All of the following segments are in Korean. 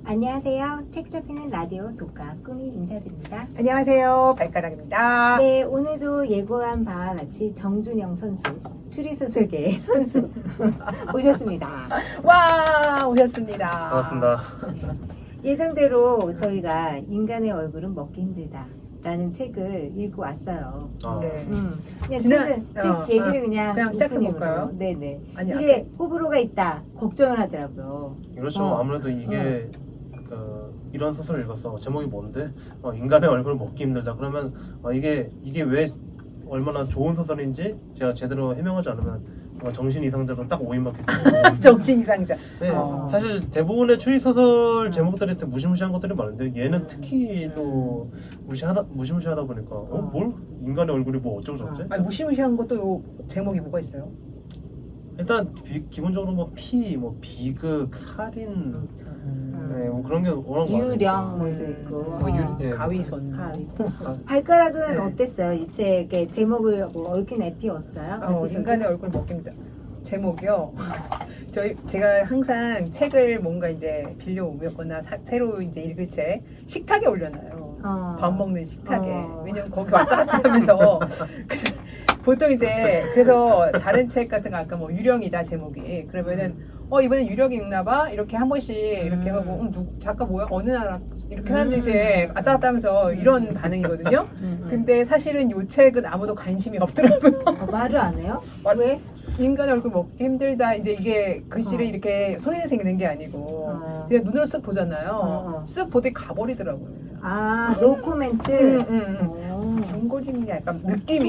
안녕하세요. 책 잡히는 라디오 독가 꿈이 인사드립니다. 안녕하세요. 발가락입니다. 네, 오늘도 예고한 바와 같이 정준영 선수, 추리소설계의 선수 오셨습니다. 와, 오셨습니다. 반갑습니다. 예정대로 저희가 인간의 얼굴은 먹기 힘들다 라는 책을 읽고 왔어요. 네. 그냥 지난- 책 얘기를 그냥 시작해볼까요? 오프닝으로. 네네. 아니, 이게 호불호가 있다 걱정을 하더라고요. 그렇죠. 어. 아무래도 이게 이런 소설을 읽었어. 제목이 뭔데? 인간의 얼굴을 먹기 힘들다. 그러면 이게 왜 얼마나 좋은 소설인지 제가 제대로 해명하지 않으면 정신 이상자로 딱 오인받기 때문에. 정신 이상자. 네, 어. 사실 대부분의 추리 소설 제목들이 무시무시한 것들이 많은데 얘는 특히 또 무시무시하다 보니까 뭘 인간의 얼굴이 뭐 어쩌고 저쩌지? 아니, 무시무시한 것도 요 제목이 뭐가 있어요? 일단 기본적으로 뭐 비극, 살인, 네, 뭐 그런 게 워낙 유령 많으니까. 뭐도 있고. 예. 가위손. 발가락은 네. 어땠어요? 이 책의 제목을 뭐 얽힌 에피였어요? 인간의 얼굴 먹깁니다. 제목이요. 제가 항상 책을 뭔가 이제 빌려오거나 새로 이제 읽을 책 식탁에 올려놔요. 밥 먹는 식탁에. 왜냐면 거기 왔다 갔다 하면서 보통 이제 그래서 다른 책 같은 거 아까 뭐 유령이다 제목이 그러면은 이번엔 유령이 읽나봐 이렇게 한 번씩 이렇게 하고 작가 뭐야 어느 나라 이렇게 사람들이 이제 왔다 갔다 하면서 이런 반응이거든요. 근데 사실은 이 책은 아무도 관심이 없더라고요. 말을 안 해요? 왜? 인간의 얼굴 먹기 힘들다. 이제 이게 글씨를 이렇게 소리내서 읽는 게 아니고 그냥 눈으로 쓱 보잖아요. 쓱 보더니 가버리더라고요. 노 코멘트. 중고딩이 약간 느낌이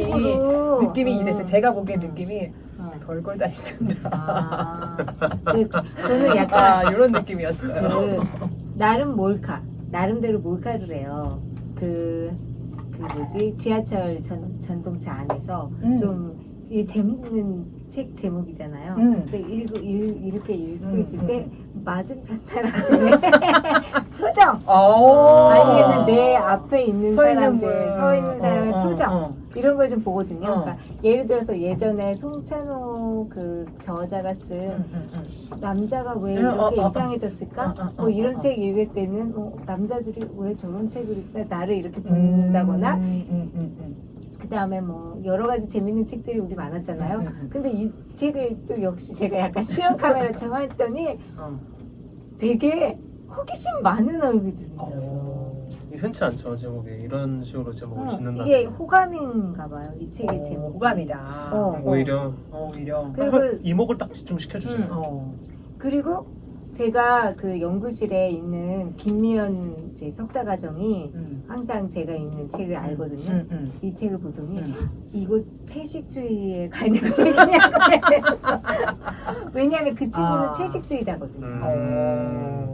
이랬어요. 제가 보기엔 느낌이 별걸 다 읽는다. 저는 약간 이런 느낌이었어요. 나름대로 몰카를 해요. 지하철 전동차 안에서 좀 재밌는 책 제목이잖아요. 그래서 이렇게 읽고 있을 때 맞은편 사람들의 표정 아니면 내 앞에 있는 사람들 서 있는 사람의 표정 이런 걸 좀 보거든요. 그러니까 예를 들어서 예전에 송찬호 그 저자가 쓴 남자가 왜 이렇게 이상해졌을까? 뭐 이런 책 읽을 때는 남자들이 왜 저런 책을 읽나 나를 이렇게 본다거나 그 다음에 뭐 여러 가지 재밌는 책들이 우리 많았잖아요. 근데 이 책을 또 역시 제가 약간 실험 카메라처럼 했더니 되게 호기심 많은 얼굴들이더라고요. 흔치 않죠. 제목이 이런 식으로 제목을 짓는다. 이게 호감인가 봐요. 이 책의 제목. 호감이다. 오히려 그리고 이목을 딱 집중시켜 주세요. 그리고 제가 그 연구실에 있는 김미연 제 석사과정이 항상 제가 읽는 책을 알거든요. 이 책을 보더니 이거 채식주의에 관련 책이냐고 왜냐하면 그 친구는 채식주의자거든요.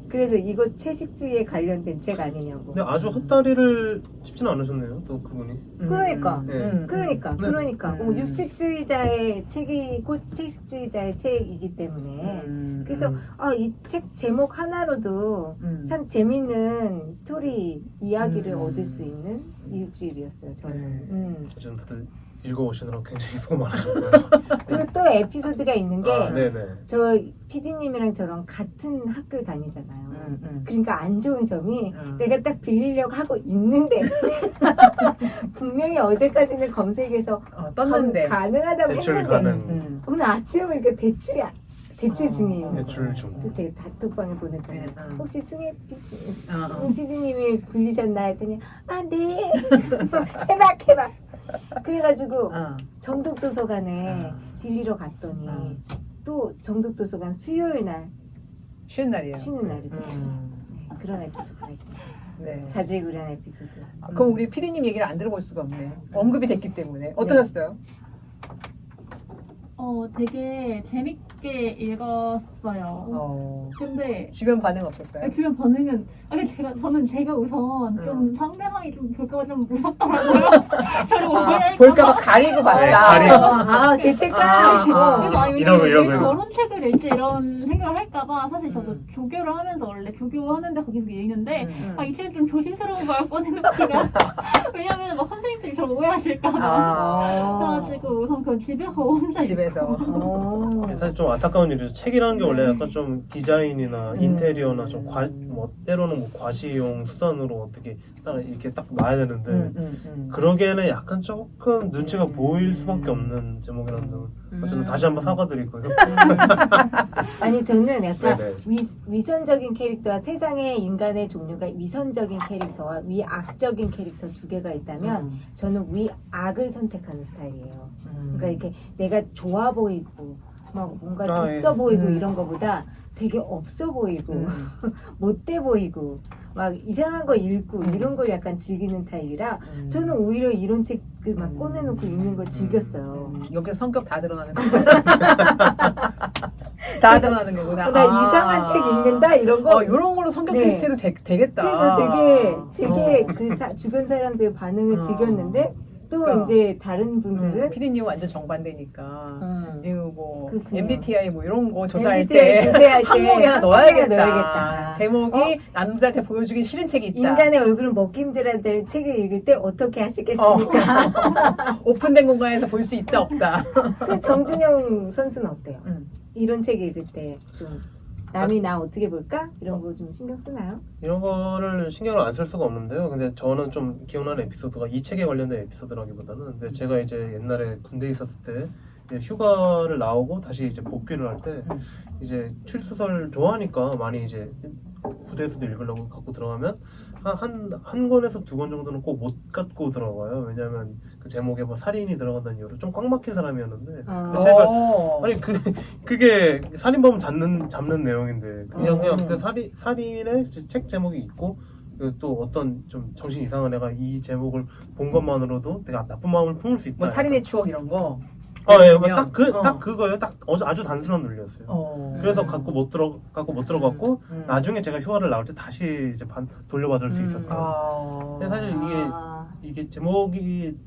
그래서 이거 채식주의에 관련된 책 아니냐고. 근데 아주 헛다리를 짚지는 않으셨네요. 또 그분이. 그러니까. 네. 육식주의자의 책이고 채식주의자의 책이기 때문에 그래서 이 책 제목 하나로도 참 재밌는 스토리 이야기를 얻을 수 있는 일주일이었어요. 저는. 요즘 다들 읽어오시느라 굉장히 수고 많으셨고요. 그리고 또 에피소드가 있는 게 저 PD님이랑 저랑 같은 학교를 다니잖아요. 그러니까 안 좋은 점이 내가 딱 빌리려고 하고 있는데 분명히 어제까지는 검색해서 떴는데 가능하다고 대출 했는데 가능. 오늘 아침에 보니까 대출 중이에요. 대출 중. 그래서 제가 단톡방에 보냈잖아요. 혹시 승혜 PD님이 불리셨나 했더니 네 해봐 그래가지고 정독도서관에 빌리러 갔더니 또 정독도서관 수요일 날 쉬는 날이에요. 쉬는 날이거든요. 그런 에피소드가 있습니다. 네. 자질구레한 에피소드. 그럼 우리 피디님 얘기를 안 들어볼 수가 없네. 언급이 됐기 때문에. 어떠셨어요? 되게 재밌게 읽었어요. 근데 주변 반응 없었어요? 주변 반응은 저는 제가 우선 좀 상대방이 좀 볼까봐 좀 무섭더라고요. 저를 오해할까 볼까봐 가리고 봤다. 가리고. 제 책깔. 이러고. 저런 책을 읽지 이런 생각이 성공을 할까봐 사실 저도 교교를 하면서 원래 교교하는데 거기서 읽는데 이 책은 좀 조심스러운 걸 꺼내놓기가 왜냐면 막 선생님들이 저 오해하실까봐 그래가지고 우선 그건 집에서 혼자 집에서. 사실 좀 안타까운 일이죠. 책이라는 게 원래 약간 좀 디자인이나 인테리어나 좀 때로는 뭐 과시용 수단으로 어떻게 딱 이렇게 딱 놔야 되는데 그러기에는 약간 조금 눈치가 보일 수밖에 없는 제목이라는 점. 어쨌든 다시 한번 사과드리고요. 아니 저는 약간 네네. 위선적인 캐릭터와 세상의 인간의 종류가 위선적인 캐릭터와 위악적인 캐릭터 두 개가 있다면 저는 위악을 선택하는 스타일이에요. 그러니까 이렇게 내가 좋아 보이고 막 뭔가 있어 보이고 이런 거보다 되게 없어 보이고 못돼 보이고 막 이상한 거 읽고 이런 걸 약간 즐기는 타입이라 저는 오히려 이런 책을 막 꺼내놓고 읽는 걸 즐겼어요. 여기서 성격 다 드러나는 거구나. 다 드러나는 거구나. 나 이상한 책 읽는다 이런 거. 이런 걸로 성격 네. 테스트해도 되겠다. 그래서 되게 그 주변 사람들의 반응을 즐겼는데 또 그러니까. 이제 다른 분들은 피디님 완전 정반대니까 이거 뭐 그렇군요. MBTI 뭐 이런 거 조사할 MBTI 때 조사할 때 항목에 하나 넣어야겠다. 넣어야겠다. 제목이 남들한테 보여주기 싫은 책이 있다. 인간의 얼굴은 먹기 힘들어야 될 책을 읽을 때 어떻게 하시겠습니까? 오픈된 공간에서 볼 수 있다 없다. 그 정준영 선수는 어때요? 음. 이런 책 읽을 때 좀 남이 나 어떻게 볼까? 이런 거 좀 신경 쓰나요? 이런 거를 신경을 안 쓸 수가 없는데요. 근데 저는 좀 기억나는 에피소드가 이 책에 관련된 에피소드라기보다는 근데 제가 이제 옛날에 군대에 있었을 때 이제 휴가를 나오고 다시 이제 복귀를 할 때 이제 추리소설 좋아하니까 많이 이제 부대에서도 읽으려고 갖고 들어가면 한 권에서 두 권 정도는 꼭 못 갖고 들어가요. 왜냐하면 그 제목에 뭐 살인이 들어간다는 이유로 좀 꽉 막힌 사람이었는데 제가 아니 그게 살인범 잡는 내용인데 그냥 그 살인의 책 제목이 있고 또 어떤 좀 정신 이상한 애가 이 제목을 본 것만으로도 되게 나쁜 마음을 품을 수 있다. 뭐 살인의 추억 이런 거. 예, 딱 그거예요. 딱 아주 단순한 논리였어요. 그래서 갖고 못 들어갔고 나중에 제가 휴가를 나올 때 다시 이제 돌려받을 수 있었죠. 근데 사실 이게 제목이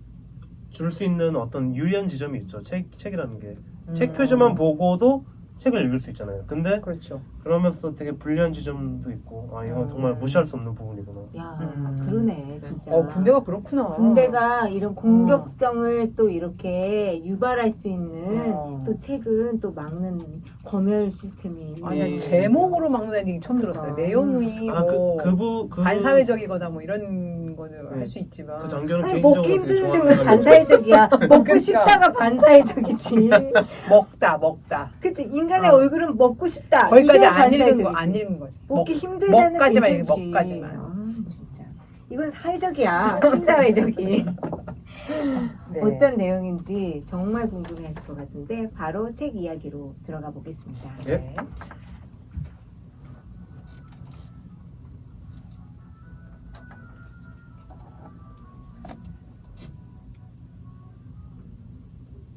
줄 수 있는 어떤 유리한 지점이 있죠. 책이라는 게 책 표지만 보고도 책을 읽을 수 있잖아요. 근데 그렇죠. 그러면서 되게 불리한 지점도 있고 이건 정말 무시할 수 없는 부분이구나. 야, 그러네 진짜. 군대가 그렇구나. 군대가 이런 공격성을 또 이렇게 유발할 수 있는 또 책은 또 막는 검열 시스템이. 아니 제목으로 막는 얘기 처음 들었어요. 내용이 뭐 반사회적이거나 뭐 이런 거는 할 수 있지만 그 장면은 아니, 개인적으로 먹기 되게 힘드는데 왜 좋아하는 반사회적이야? 먹고 그러니까. 싶다가 반사회적이지. 먹다. 그치 인간의 얼굴은 먹고 싶다. 거기까지 이게 안 읽은 반사회적이지. 거 안 읽은 거지. 먹기 힘들다는 먹까지만 괜찮지. 먹까지만. 진짜 이건 사회적이야. 친사회적인. 네. 어떤 내용인지 정말 궁금해하실 것 같은데 바로 책 이야기로 들어가 보겠습니다. 예. 네.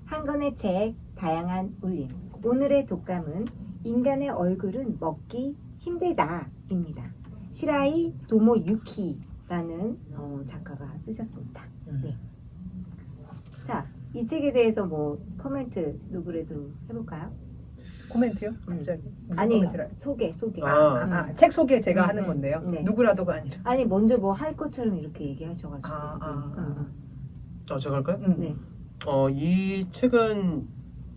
한 권의 책, 다양한 울림. 오늘의 독감은 인간의 얼굴은 먹기 힘들다입니다. 시라이 도모유키라는 작가가 쓰셨습니다. 네. 자, 이 책에 대해서 뭐 코멘트 누구라도 해볼까요? 코멘트요? 갑자기 무슨 아니 코멘트를? 소개. 책 소개 제가 하는 건데요. 네. 누구라도가 아니라. 아니 먼저 뭐 할 것처럼 이렇게 얘기하셔가지고. 제가 할까요? 네. 이 책은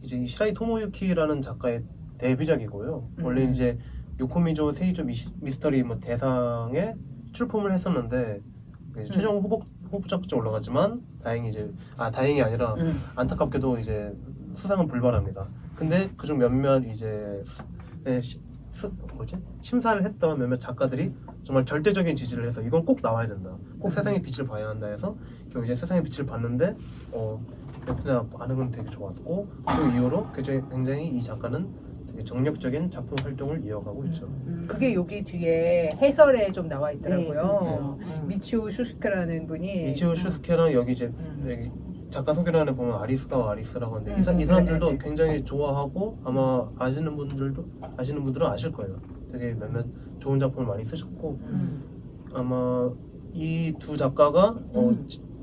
이제 이 시라이 토모유키라는 작가의 데뷔작이고요. 원래 이제 요코미조 세이조 미스터리 뭐 대상에 출품을 했었는데 최종 후보작까지 올라갔지만 다행이 아니라 안타깝게도 이제 수상은 불발합니다. 근데 그중 몇몇 이제 심사를 했던 몇몇 작가들이 정말 절대적인 지지를 해서 이건 꼭 나와야 된다. 꼭 세상의 빛을 봐야 한다 해서 결국 이제 세상의 빛을 봤는데 반응은 되게 좋았고 그 이후로 굉장히 이 작가는 되게 정력적인 작품 활동을 이어가고 있죠. 그게 여기 뒤에 해설에 좀 나와 있더라고요. 네, 그렇죠. 미치오 슈스케라는 분이 미치오 슈스케랑 여기 이제 여기 작가 소개란에 보면 아리스가와 아리스라고 하는데 이 사람들도 굉장히 좋아하고 아마 아시는 분들은 아실 거예요. 되게 몇몇 좋은 작품을 많이 쓰셨고 아마 이 두 작가가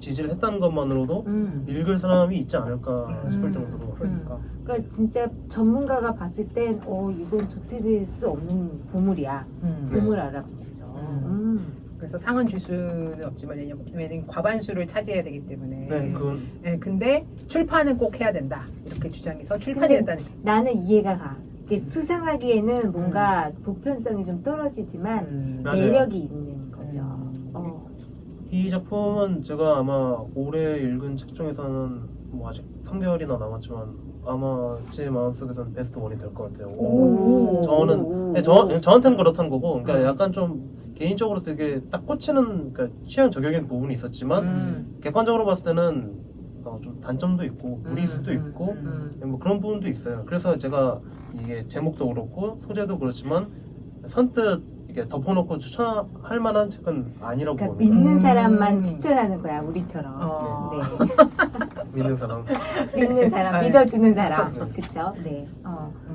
지지를 했다는 것만으로도 읽을 사람이 있지 않을까 싶을 정도로. 그러니까. 그러니까 진짜 전문가가 봤을 땐 이건 도태될 수 없는 보물이야. 보물 알아보죠. 그래서 상은 줄 수는 없지만 왜냐면 과반수를 차지해야 되기 때문에. 네, 그건 네, 근데 출판은 꼭 해야 된다. 이렇게 주장해서 출판해야 된다는. 나는 이해가 가. 이게 수상하기에는 뭔가 보편성이 좀 떨어지지만 맞아요. 매력이 있는 거죠. 이 작품은 제가 아마 올해 읽은 책 중에서는 뭐 아직 3개월이나 남았지만 아마 제 마음속에서는 베스트 원이 될 것 같아요. 저한테는 그렇다는 거고, 그러니까 약간 좀 개인적으로 되게 딱 꽂히는, 그러니까 취향 저격인 부분이 있었지만 객관적으로 봤을 때는 좀 단점도 있고 무리수도 있고 뭐 그런 부분도 있어요. 그래서 제가 이게 제목도 그렇고 소재도 그렇지만 선뜻 이게 덮어놓고 추천할 만한 책은 아니라고 그러니까 봅니다. 믿는 사람만 추천하는 거야, 우리처럼. 네. 믿는 사람. 믿는 사람, 네. 믿어주는 사람. 그쵸? 네.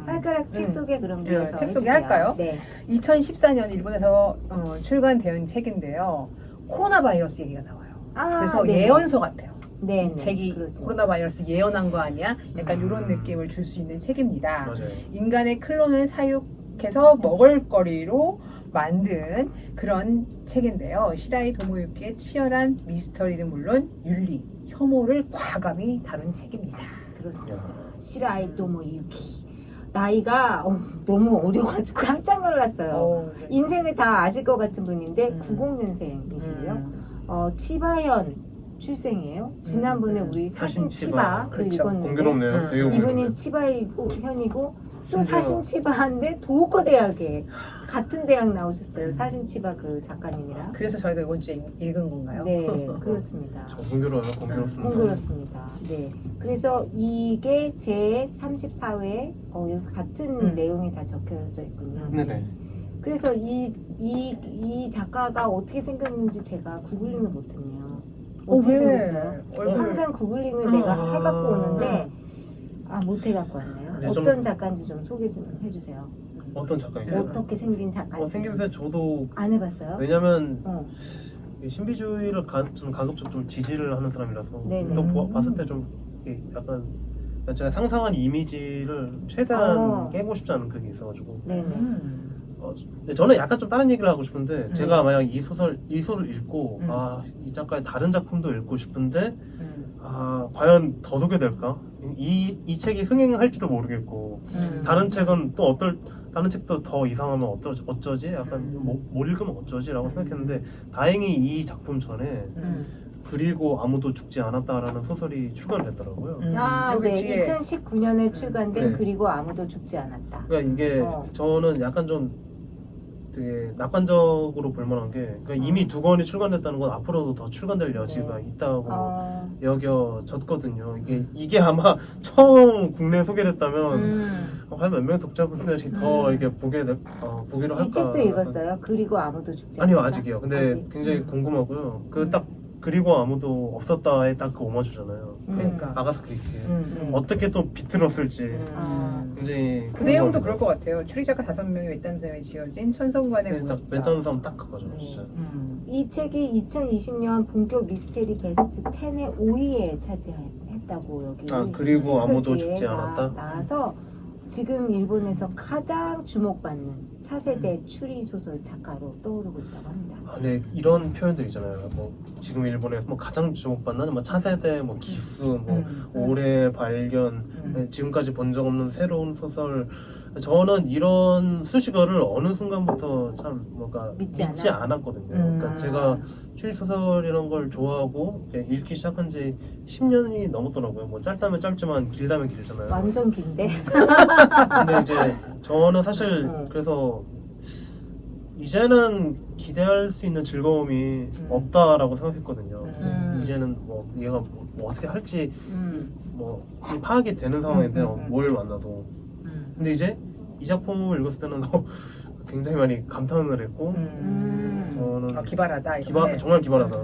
발가락 책 소개 그럼 네, 위해서 책 해주세요. 소개할까요? 네. 2014년 일본에서 출간된 책인데요. 코로나 바이러스 얘기가 나와요. 그래서 네. 예언서 같아요. 네, 네. 책이 그렇습니다. 코로나 바이러스 예언한 거 아니야? 약간 이런 느낌을 줄 수 있는 책입니다. 맞아요. 인간의 클론을 사육해서 먹을거리로 만든 그런 책인데요. 시라이 도모유키의 치열한 미스터리는 물론 윤리, 혐오를 과감히 다룬 책입니다. 그렇습니다. 시라이 도모유키. 나이가 너무 어려가지고 깜짝 놀랐어요. 네. 인생을 다 아실 것 같은 분인데 90년생이시고요. 치바현 출생이에요. 지난번에 우리 사신 치바를 그렇죠. 읽었는데 공교롭네요. 되게 이분이 공교롭네요. 치바현이고 또 심지어- 사신 치바인데 도호코 대학에 같은 대학 나오셨어요. 사신 치바 그 작가님이랑. 그래서 저희가 이번 주에 읽은 건가요? 네, 그렇습니다. 저 공교로워요. 공교롭습니다. 공교롭습니다. 네. 그래서 이게 제 34회 여기 같은 내용이 다 적혀져 있군요. 네네. 그래서 이 작가가 어떻게 생겼는지 제가 구글링을 못했네요. 어떻게 왜? 생겼어요? 얼굴. 항상 구글링을 내가 아. 해갖고 오는데 못 해갖고 왔네요. 네, 어떤 작가인지 좀 소개 좀 해주세요. 어떤 작가인가요? 어떻게 생긴 작가인지. 생김새 저도 안 해봤어요? 왜냐면 어. 이 신비주의를 저는 가급적 좀 지지를 하는 사람이라서 네네. 또 봤을 때 좀 약간 제가 상상한 이미지를 최대한 깨고 싶지 않은 그게 있어가지고 네네. 근데 저는 약간 좀 다른 얘기를 하고 싶은데 제가 만약 이 소설을 읽고 이 작가의 다른 작품도 읽고 싶은데 과연 더 소개될까? 이 책이 흥행할지도 모르겠고 다른 책은 또 다른 책도 더 이상하면 어쩌지? 약간 못 읽으면 어쩌지? 라고 생각했는데 다행히 이 작품 전에 그리고 아무도 죽지 않았다라는 소설이 출간됐더라고요. 여기 네. 뒤에. 2019년에 출간된 네. 그리고 아무도 죽지 않았다. 그러니까 이게 저는 약간 좀 되게 낙관적으로 볼 만한 게 그러니까 이미 2권이 출간됐다는 건 앞으로도 더 출간될 여지가 있다고 여겨졌거든요. 이게 아마 처음 국내에 소개됐다면 과연 몇 명의 독자분들이 더 이게 보기로 할까? 이 책도 읽었어요? 그리고 아무도 죽지 않았다? 아니요, 아직이요. 근데 아직? 굉장히 궁금하고요. 딱 그리고 아무도 없었다에 딱 그 오마주잖아요. 그러니까. 아가사 크리스티. 네. 어떻게 또 비틀었을지 굉장히 그 내용도 그럴 것 같아요. 추리작가 5명이 외딴섬에 지어진 천성관의 네, 딱 무협자. 외딴 사람 딱 그거죠, 진짜. 이 책이 2020년 본격 미스테리 베스트 10의 5위에 차지했다고 여기 그리고 아무도 홈페이지에 죽지 않았다? 나와서 지금 일본에서 가장 주목받는 차세대 추리 소설 작가로 떠오르고 있다고 합니다. 네, 이런 표현들 있잖아요. 뭐 지금 일본에서 뭐 가장 주목받는 뭐 차세대, 뭐 기수, 뭐 올해 발견, 지금까지 본 적 없는 새로운 소설. 저는 이런 수식어를 어느 순간부터 참 뭔가 믿지 않았거든요. 그러니까 제가 추리 소설 이런 걸 좋아하고 읽기 시작한 지 10년이 넘었더라고요. 뭐 짧다면 짧지만 길다면 길잖아요. 완전 긴데. 근데 이제 저는 사실 그래서 이제는 기대할 수 있는 즐거움이 없다라고 생각했거든요. 이제는 뭐 얘가 뭐 어떻게 할지 뭐 파악이 되는 상황인데 뭘 만나도. 근데 이제 이 작품을 읽었을 때는 굉장히 많이 감탄을 했고 저는 기발하다. 정말 기발하다.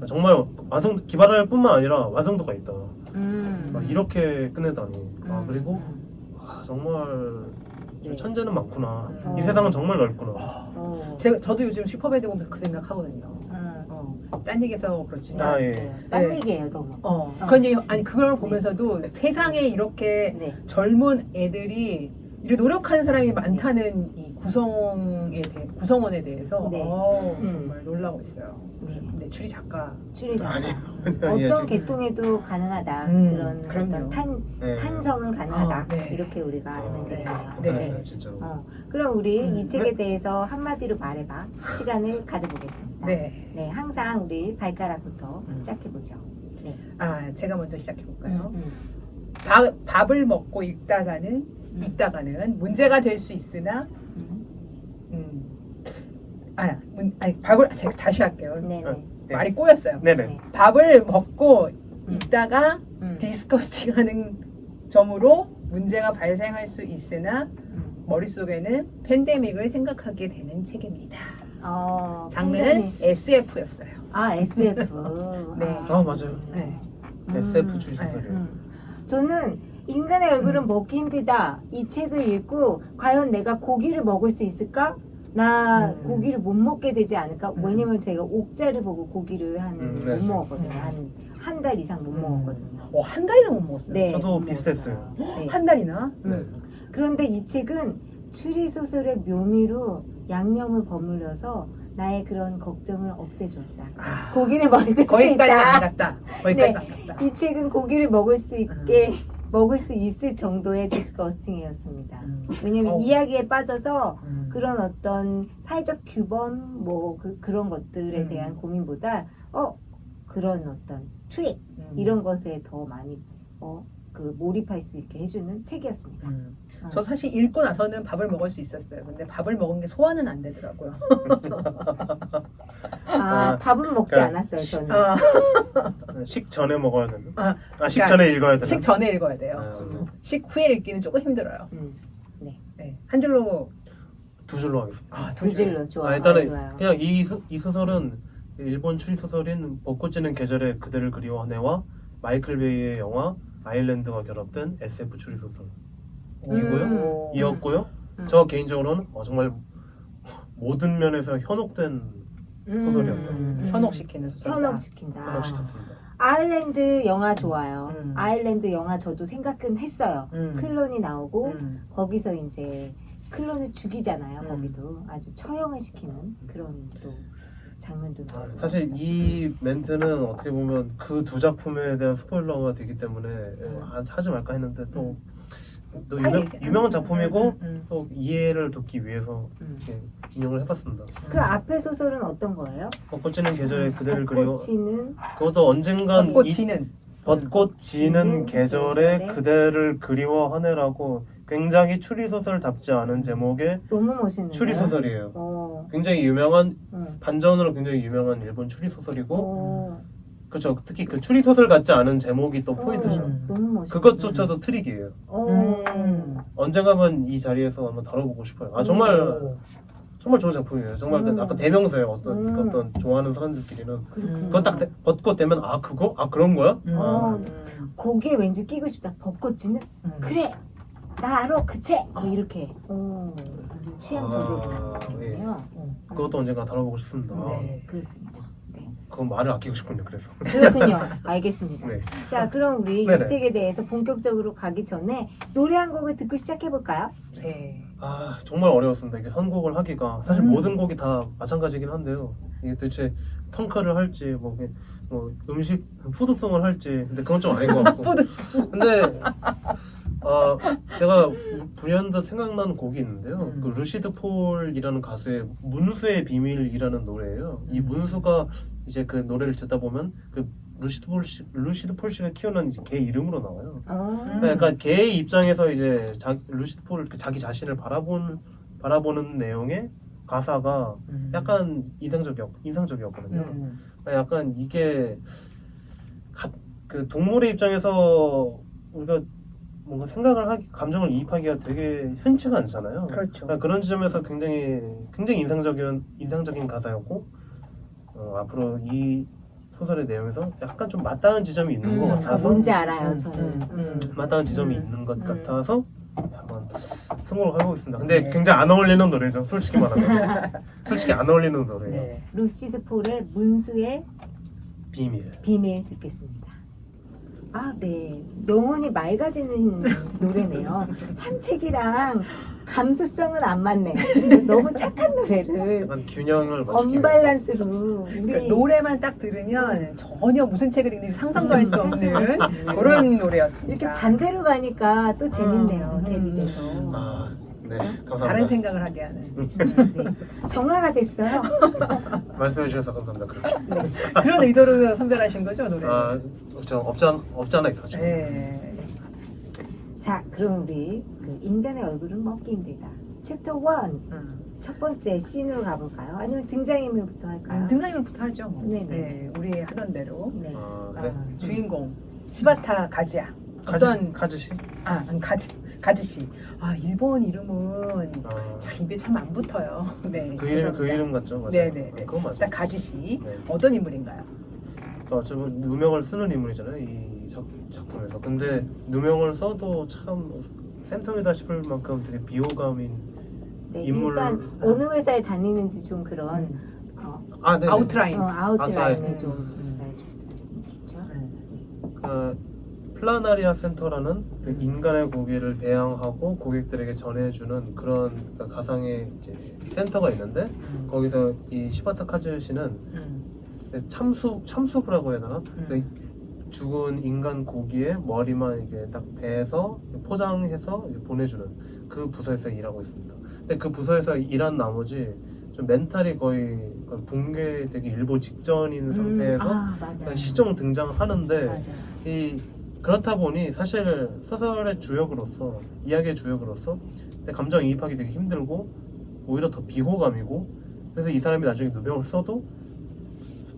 정말 기발할 뿐만 아니라 완성도가 있다. 이렇게 끝내다니. 그리고 정말 천재는 많구나. 이 세상은 정말 넓구나. 저도 요즘 슈퍼배드 보면서 그 생각하거든요. 짠 얘기해서 그렇지만 아, 예. 딴 네. 얘기예요, 너무. 그건 이제 아니 그걸 보면서도 세상에 이렇게 네. 젊은 애들이 이렇게 노력하는 사람이 많다는 이 구성원에 대해서 네. 정말 놀라고 있어요. 네. 근데 추리 작가 추리자. 아니에요. 어떤 아니에요. 계통에도 가능하다. 그런 그럼요. 어떤 네. 탄성은 가능하다. 네. 이렇게 우리가 알면 네. 되겠네요. 네. 그랬어요, 진짜로. 그럼 우리 이 책에 네. 대해서 한마디로 말해봐. 시간을 가져보겠습니다. 네. 네, 항상 우리 발가락부터 시작해보죠. 네. 제가 먼저 시작해 볼까요? 음. 밥을 먹고 읽다가는 문제가 될 수 있으나 밥을 제가 다시 할게요. 네네. 네. 말이 꼬였어요. 네네. 네. 밥을 먹고 읽다가 음. 디스커스팅하는 점으로 문제가 발생할 수 있으나 머릿속에는 팬데믹을 생각하게 되는 책입니다. 장르는 SF였어요. SF. 네. 아, 맞아요. 네. SF 추리 소설이에요. 저는 인간의 얼굴은 먹기 힘들다. 이 책을 읽고 과연 내가 고기를 먹을 수 있을까? 나 고기를 못 먹게 되지 않을까? 왜냐면 제가 옥자를 보고 고기를 네. 못 먹었거든요. 한 달 이상 못 먹었거든요. 한 달이나 못 먹었어요. 네. 저도 못 비슷했어요. 먹었어요. 네. 한 달이나? 네. 그런데 이 책은 추리 소설의 묘미로 양념을 버무려서 나의 그런 걱정을 없애줬다. 고기를 먹을 수 거기까지 안 있다. 갔다. 거기까지 안 갔다. 이 책은 고기를 먹을 수 있을 정도의 디스커스팅이었습니다. 왜냐면 이야기에 빠져서 그런 어떤 사회적 규범 그런 것들에 대한 고민보다 그런 어떤 트릭 이런 것에 더 많이 몰입할 수 있게 해주는 책이었습니다. 저 사실 읽고 나서는 밥을 먹을 수 있었어요. 근데 밥을 먹은 게 소화는 안 되더라고요. 밥은 먹지 그러니까 않았어요, 저는. 식 전에 먹어야 되는. 식 그러니까 전에 읽어야 되는. 식 전에 읽어야 돼요. 식 후에 읽기는 조금 힘들어요. 네. 한 줄로 두 줄로 하겠습니다. 두 줄로 좋아요. 일단은 좋아요. 그냥 이 소설은 일본 추리 소설인 벚꽃 지는 계절의 그대를 그리워하네와 마이클 베이의 영화 아일랜드와 결합된 SF 추리 소설이었고요. 저 개인적으로는 정말 모든 면에서 현혹된 소설이었다. 현혹시키는 소설. 현혹시킨다. 현혹시켰습니다. 아일랜드 영화 좋아요. 아일랜드 영화 저도 생각은 했어요. 클론이 나오고 거기서 이제 클론을 죽이잖아요. 거기도 아주 처형을 시키는 그런 또 장면도 나오고. 사실 이 멘트는 어떻게 보면 그 두 작품에 대한 스포일러가 되기 때문에 하지 말까 했는데 또 유명한 작품이고 또 이해를 돕기 위해서 이렇게 인용을 해봤습니다. 그 앞에 소설은 어떤 거예요? 벚꽃 지는 계절의 그대를 그리워. 그것도 언젠간 벚꽃 지는 계절에 그대를 그리워하네라고 굉장히 추리소설답지 않은 제목의 너무 멋있는 추리소설이에요. 굉장히 유명한 반전으로 굉장히 유명한 일본 추리소설이고 그렇죠. 특히 그 추리소설 같지 않은 제목이 또 포인트죠. 너무 멋있어. 그것조차도 트릭이에요. 언젠가만 이 자리에서 한번 다뤄보고 싶어요. 정말 좋은 작품이에요. 정말 아까 대명사예요. 어떤 좋아하는 사람들끼리는 그거 딱 벚꽃 되면 그거? 그런 거야? 거기에 왠지 끼고 싶다. 벚꽃지는 그래 나 알아 그 책 이렇게 취향적이네요. 그것도 언젠가 다뤄보고 싶습니다. 네, 그렇습니다. 네. 그건 말을 아끼고 싶군요. 그래서 그렇군요. 알겠습니다. 네. 자, 그럼 우리 네네. 이 책에 대해서 본격적으로 가기 전에 노래 한 곡을 듣고 시작해 볼까요? 네. 정말 어려웠습니다. 이게 선곡을 하기가 사실 모든 곡이 다 마찬가지긴 한데요. 이게 도대체 펑크를 할지 음식 푸드송을 할지 근데 그건 좀 아닌 것 같고. 근데 제가 불현듯 생각나는 곡이 있는데요. 그 루시드 폴이라는 가수의 문수의 비밀이라는 노래예요. 이 문수가 이제 그 노래를 듣다 보면 그 루시드 폴 씨가 키우는 이제 개 이름으로 나와요. 그러니까 개의 입장에서 이제 루시드 폴 자기 자신을 바라보는 내용의 가사가 약간 인상적이었거든요. 그러니까 약간 이게 그 동물의 입장에서 우리가 뭔가 감정을 이입하기가 되게 흔치가 않잖아요. 그렇죠. 그러니까 그런 지점에서 굉장히 인상적인 가사였고 앞으로 이 소설의 내용에서 약간 좀 맞닿은 지점이 있는 것 같아서 뭔지 알아요, 저는. 맞닿은 지점이 있는 것 같아서 한번 선곡을 하고 있습니다. 근데 네. 굉장히 안 어울리는 노래죠. 솔직히 말하면. 솔직히 안 어울리는 노래예요. 네. 루시드 폴의 문수의 비밀. 비밀 듣겠습니다. 아, 네. 영혼이 맑아지는 노래네요. 산책이랑 감수성은 안 맞네요. 그죠? 너무 착한 노래를 약간 균형을 맞추기 위해서. 언밸런스로 우리 그러니까 노래만 딱 들으면 전혀 무슨 책을 읽는지 상상도 할 수 없는 맞습니다. 그런 노래였습니다. 이렇게 반대로 가니까 또 재밌네요. 대비돼서. 아, 네. 그죠? 감사합니다. 다른 생각을 하게 하는. 네. 정화가 됐어요. 말씀해 주셔서 감사합니다. 그렇게. 그런 의도로 선별하신 거죠, 노래? 아, 그렇죠. 없지 않아 있었죠. 네. 자, 그럼 우리 그 인간의 얼굴은 먹기 힘들다. 챕터 1. 첫 번째 씬으로 가볼까요? 아니면 등장인물부터 할까요? 등장인물부터 하죠. 네네. 네, 우리 하던 대로. 네. 네. 주인공 시바타 가지야. 카즈시? 가지씨. 아, 일본 이름은 아, 참 입에 참 안 붙어요. 네. 그 이름 같죠. 맞아요. 네네. 그건 맞아요. 일단 가지씨 네. 어떤 인물인가요? 어쩌면 누명을 쓰는 인물이잖아요. 이 작품에서. 근데 누명을 써도 참 쌤통이다 싶을 만큼 되게 비호감인 네, 인물. 일단 어느 회사에 다니는지 좀 그런 아, 네. 아웃라인. 아웃라인을 아웃라인. 좀 알려줄 수 있으면 좋죠. 그 플라나리아 센터라는 그 인간의 고기를 배양하고 고객들에게 전해주는 그런 가상의 이제 센터가 있는데 거기서 이 시바타 카즈시는 참수부라고 해야 되나? 그 죽은 인간 고기의 머리만 이게 딱 베서 포장해서 보내주는 그 부서에서 일하고 있습니다. 근데 그 부서에서 일한 나머지 좀 멘탈이 거의 붕괴되기 일보 직전인 상태에서 맞아요. 시종 등장하는데 맞아요. 이 그렇다 보니 사실 소설의 주역으로서 이야기의 주역으로서 내 감정이입하기 되게 힘들고 오히려 더 비호감이고 그래서 이 사람이 나중에 누명을 써도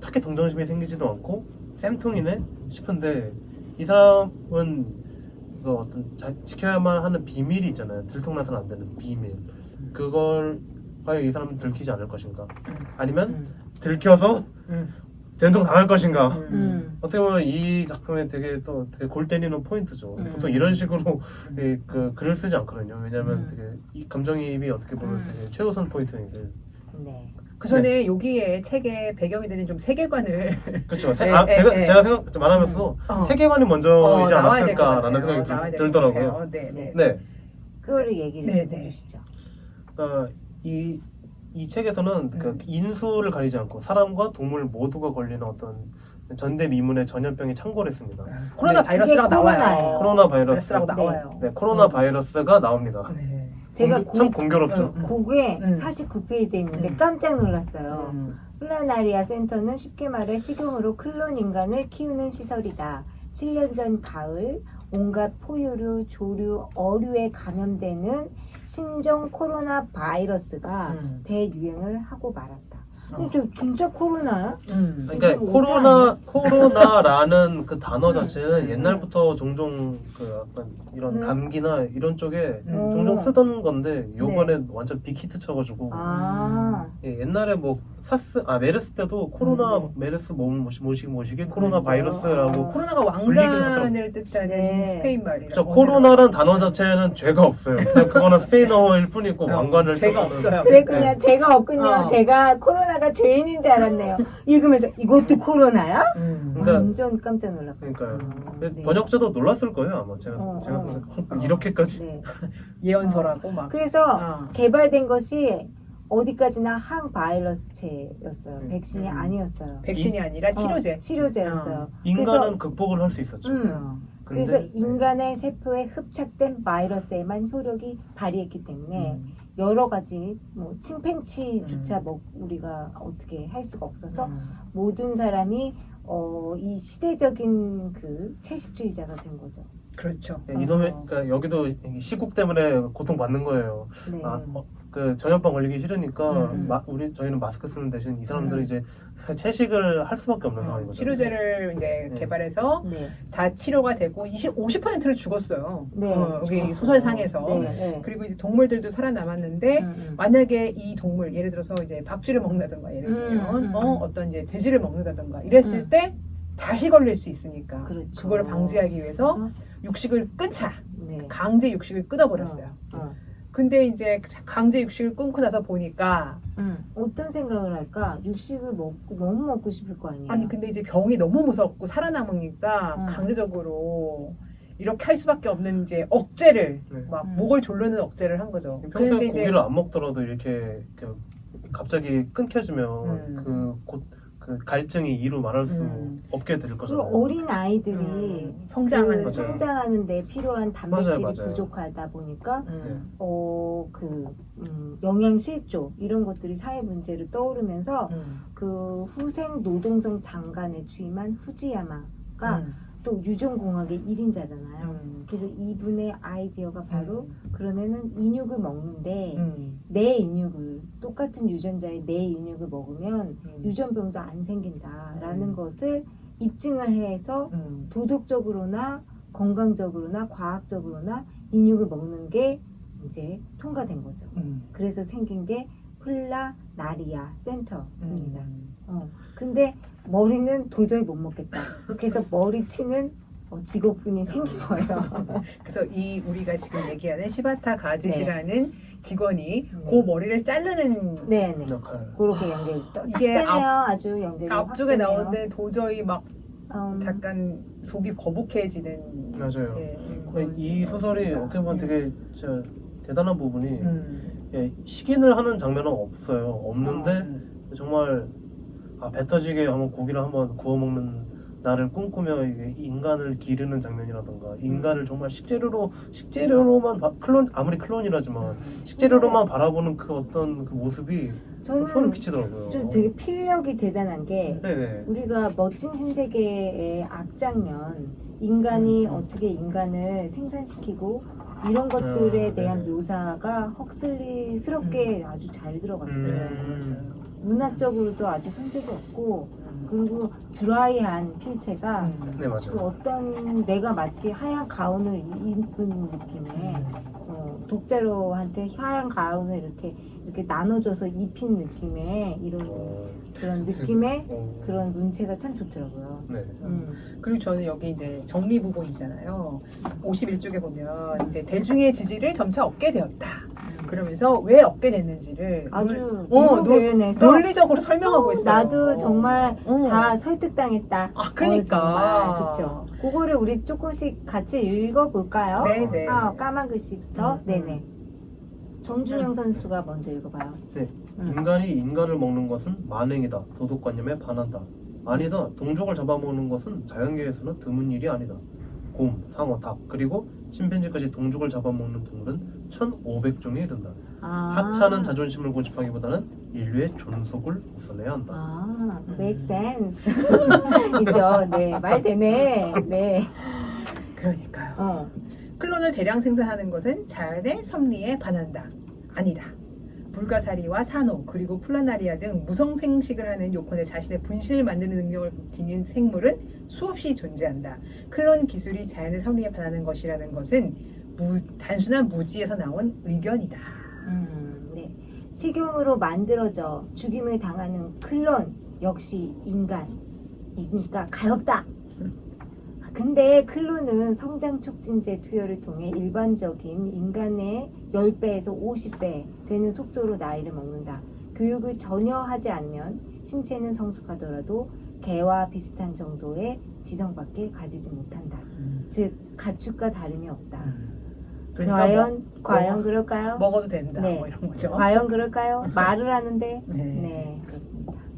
딱히 동정심이 생기지도 않고 쌤통이네 싶은데 이 사람은 그 어떤 지켜야만 하는 비밀이 있잖아요. 들통나서는 안 되는 비밀. 그걸 과연 이 사람은 들키지 않을 것인가? 아니면 들켜서 된통 당할 것인가? 어떻게 보면 이 작품에 되게 골 때리는 포인트죠. 보통 이런 식으로 그 글을 쓰지 않거든요. 왜냐하면 되게 이 감정이입이 어떻게 보면 되게 최우선 포인트인데. 네. 그 전에 여기에 책의 배경이 되는 좀 세계관을 그렇죠. 네, 제가 말하면서 세계관이 먼저이지 나와야 될것 않았을까라는 같아요. 나와야 생각이 될것 들더라고요. 같아요. 네. 네. 그거를 얘기를 네, 좀 네. 해주시죠. 이 책에서는 그 인수를 가리지 않고 사람과 동물 모두가 걸리는 어떤 전대미문의 전염병이 창궐했습니다. 코로나 바이러스라고 그게 나와요. 코로나예요. 코로나 바이러스. 바이러스라고 나와요. 네, 코로나 바이러스가 나옵니다. 네. 제가 참 공교롭죠. 곡에 49페이지에 있는데 깜짝 놀랐어요. 플라나리아 센터는 쉽게 말해 식용으로 클론 인간을 키우는 시설이다. 7년 전 가을 온갖 포유류, 조류, 어류에 감염되는 신종 코로나 바이러스가 대유행을 하고 말았다. 저 진짜 코로나야? 그러니까 코로나라는 그 단어 자체는 옛날부터 종종 그 약간 이런 감기나 이런 쪽에 종종 쓰던 건데 요번에 완전 빅히트 쳐가지고 예, 옛날에 뭐 메르스 때도 코로나 메르스 모시게 코로나 바이러스라고 코로나가 불리긴 왕관을 뜻하는 스페인 말이라. 저 코로나란 단어 자체는 죄가 없어요. 그냥 그거는 스페인어일 뿐이고 왕관을 죄가 쓰고는- 없어요. 그랬군요. 제가 없군요. 어. 제가 코로나가 죄인인 줄 알았네요. 읽으면서 이것도 코로나야? 그러니까 완전 깜짝 놀랐어요. 그러니까요. 네. 번역자도 놀랐을 거예요 아마 제가 이렇게까지. 네. 예언서라고 막. 그래서 개발된 것이 어디까지나 항바이러스체였어요. 백신이 아니었어요. 백신이 아니라 치료제. 치료제였어요. 인간은 극복을 할 수 있었죠. 그래서 근데 인간의 세포에 흡착된 바이러스에만 효력이 발휘했기 때문에 여러 가지 뭐 침팬치조차 뭐 우리가 어떻게 할 수가 없어서 모든 사람이 이 시대적인 그 채식주의자가 된 거죠. 그렇죠. 이놈의 그러니까 여기도 시국 때문에 고통 받는 거예요. 네. 그 전염병 걸리기 싫으니까 저희는 마스크 쓰는 대신 이 사람들은 이제 채식을 할 수밖에 없는 상황이거든요. 치료제를 이제 개발해서 네. 다 치료가 되고 50%를 죽었어요. 네. 여기 죽었어요. 소설상에서. 네. 네. 그리고 이제 동물들도 살아남았는데 만약에 이 동물 예를 들어서 이제 박쥐를 먹는다든가 예를 들면 어떤 이제 돼지를 먹는다든가 이랬을 때 다시 걸릴 수 있으니까 그렇죠. 그거를 방지하기 위해서 그래서 육식을 끊자. 네. 강제 육식을 끊어버렸어요. 근데 이제 강제 육식을 끊고 나서 보니까 어떤 생각을 할까? 육식을 너무 먹고 싶을 거 아니에요. 아니 근데 이제 병이 너무 무섭고 살아남으니까 강제적으로 이렇게 할 수밖에 없는 이제 억제를 네. 막 목을 조르는 억제를 한 거죠. 평소에 그런데 이제 고기를 안 먹더라도 이렇게 갑자기 끊겨지면 그 갈증이 이루 말할 수 없게 될 그리고 거잖아요. 어린 아이들이 성장하는 그 거죠. 성장하는데 필요한 단백질이 맞아요. 부족하다 보니까 네. 영양실조 이런 것들이 사회 문제로 떠오르면서 그 후생 노동성 장관에 취임한 후지야마가 또 유전공학의 1인자잖아요. 그래서 이분의 아이디어가 바로 그러면은 인육을 먹는데 내 인육을 똑같은 유전자의 내 인육을 먹으면 유전병도 안 생긴다라는 것을 입증을 해서 도덕적으로나 건강적으로나 과학적으로나 인육을 먹는 게 이제 통과된 거죠. 그래서 생긴 게 플라나리아 센터입니다. 근데 머리는 도저히 못 먹겠다. 그래서 머리치는 직업군이 생긴 거예요. 그래서 이 우리가 지금 얘기하는 시바타 가짓이라는 직원이 네. 그 머리를 자르는 네네. 역할. 그렇게 연결. 이게 아주 연결이 앞쪽에 확 되네요. 나오는데 도저히 막 음, 약간 속이 거북해지는 맞아요. 그런 이 소설이 거였습니다. 어떻게 보면 되게 진짜 대단한 부분이 음. 식인을 하는 장면은 없어요. 없는데 정말 배 터지게 한번 고기를 한번 구워 먹는 나를 꿈꾸며 이게 인간을 기르는 장면이라던가 인간을 정말 식재료로만 아무리 클론이라지만 식재료로만 바라보는 그 어떤 그 모습이 소름 저는 끼치더라고요. 좀 되게 필력이 대단한 게 네네. 우리가 멋진 신세계의 앞장면 인간이 어떻게 인간을 생산시키고 이런 것들에 대한 네네. 묘사가 헉슬리스럽게 아주 잘 들어갔어요. 음. 문학적으로도 아주 손색이 없고 그리고 드라이한 필체가 네 맞아요. 그 어떤 내가 마치 하얀 가운을 입은 느낌의 독자로한테 하얀 가운을 이렇게 나눠줘서 입힌 느낌의 이런 그런 느낌의 그런 문체가 참 좋더라고요. 네. 그리고 저는 여기 이제 정리 부분이잖아요. 51쪽에 보면 이제 대중의 지지를 점차 얻게 되었다. 그러면서 왜 얻게 됐는지를 아주 논리적으로 논리적으로 설명하고 있어요. 나도 정말 다 설득당했다. 그러니까. 정말 그렇죠. 그거를 우리 조금씩 같이 읽어볼까요? 네네. 까만 글씨부터. 네네. 정준영 선수가 먼저 읽어봐요. 네. 인간이 인간을 먹는 것은 만행이다. 도덕관념에 반한다. 아니다. 동족을 잡아먹는 것은 자연계에서는 드문 일이 아니다. 곰, 상어, 닭, 그리고 침팬지까지 동족을 잡아먹는 동물은 1,500종에 이른다. 하찮은 자존심을 고집하기보다는 인류의 존속을 우선해야 한다. make sense. 이죠. 네, 말 되네. 네. 그러니까요. 클론을 대량 생산하는 것은 자연의 섭리에 반한다. 아니다. 불가사리와 산호 그리고 플라나리아 등 무성생식을 하는 요건에 자신의 분신을 만드는 능력을 지닌 생물은 수없이 존재한다. 클론 기술이 자연의 섭리에 반하는 것이라는 것은 단순한 무지에서 나온 의견이다. 네. 식용으로 만들어져 죽임을 당하는 클론 역시 인간이니까 가엾다. 근데 클론은 성장 촉진제 투여를 통해 일반적인 인간의 10배에서 50배 되는 속도로 나이를 먹는다. 교육을 전혀 하지 않으면 신체는 성숙하더라도 개와 비슷한 정도의 지성밖에 가지지 못한다. 즉 가축과 다름이 없다. 그러니까 과연 그럴까요? 먹어도 된다. 네. 뭐 이런 거죠. 과연 그럴까요? 말을 하는데 네. 네 그렇습니다.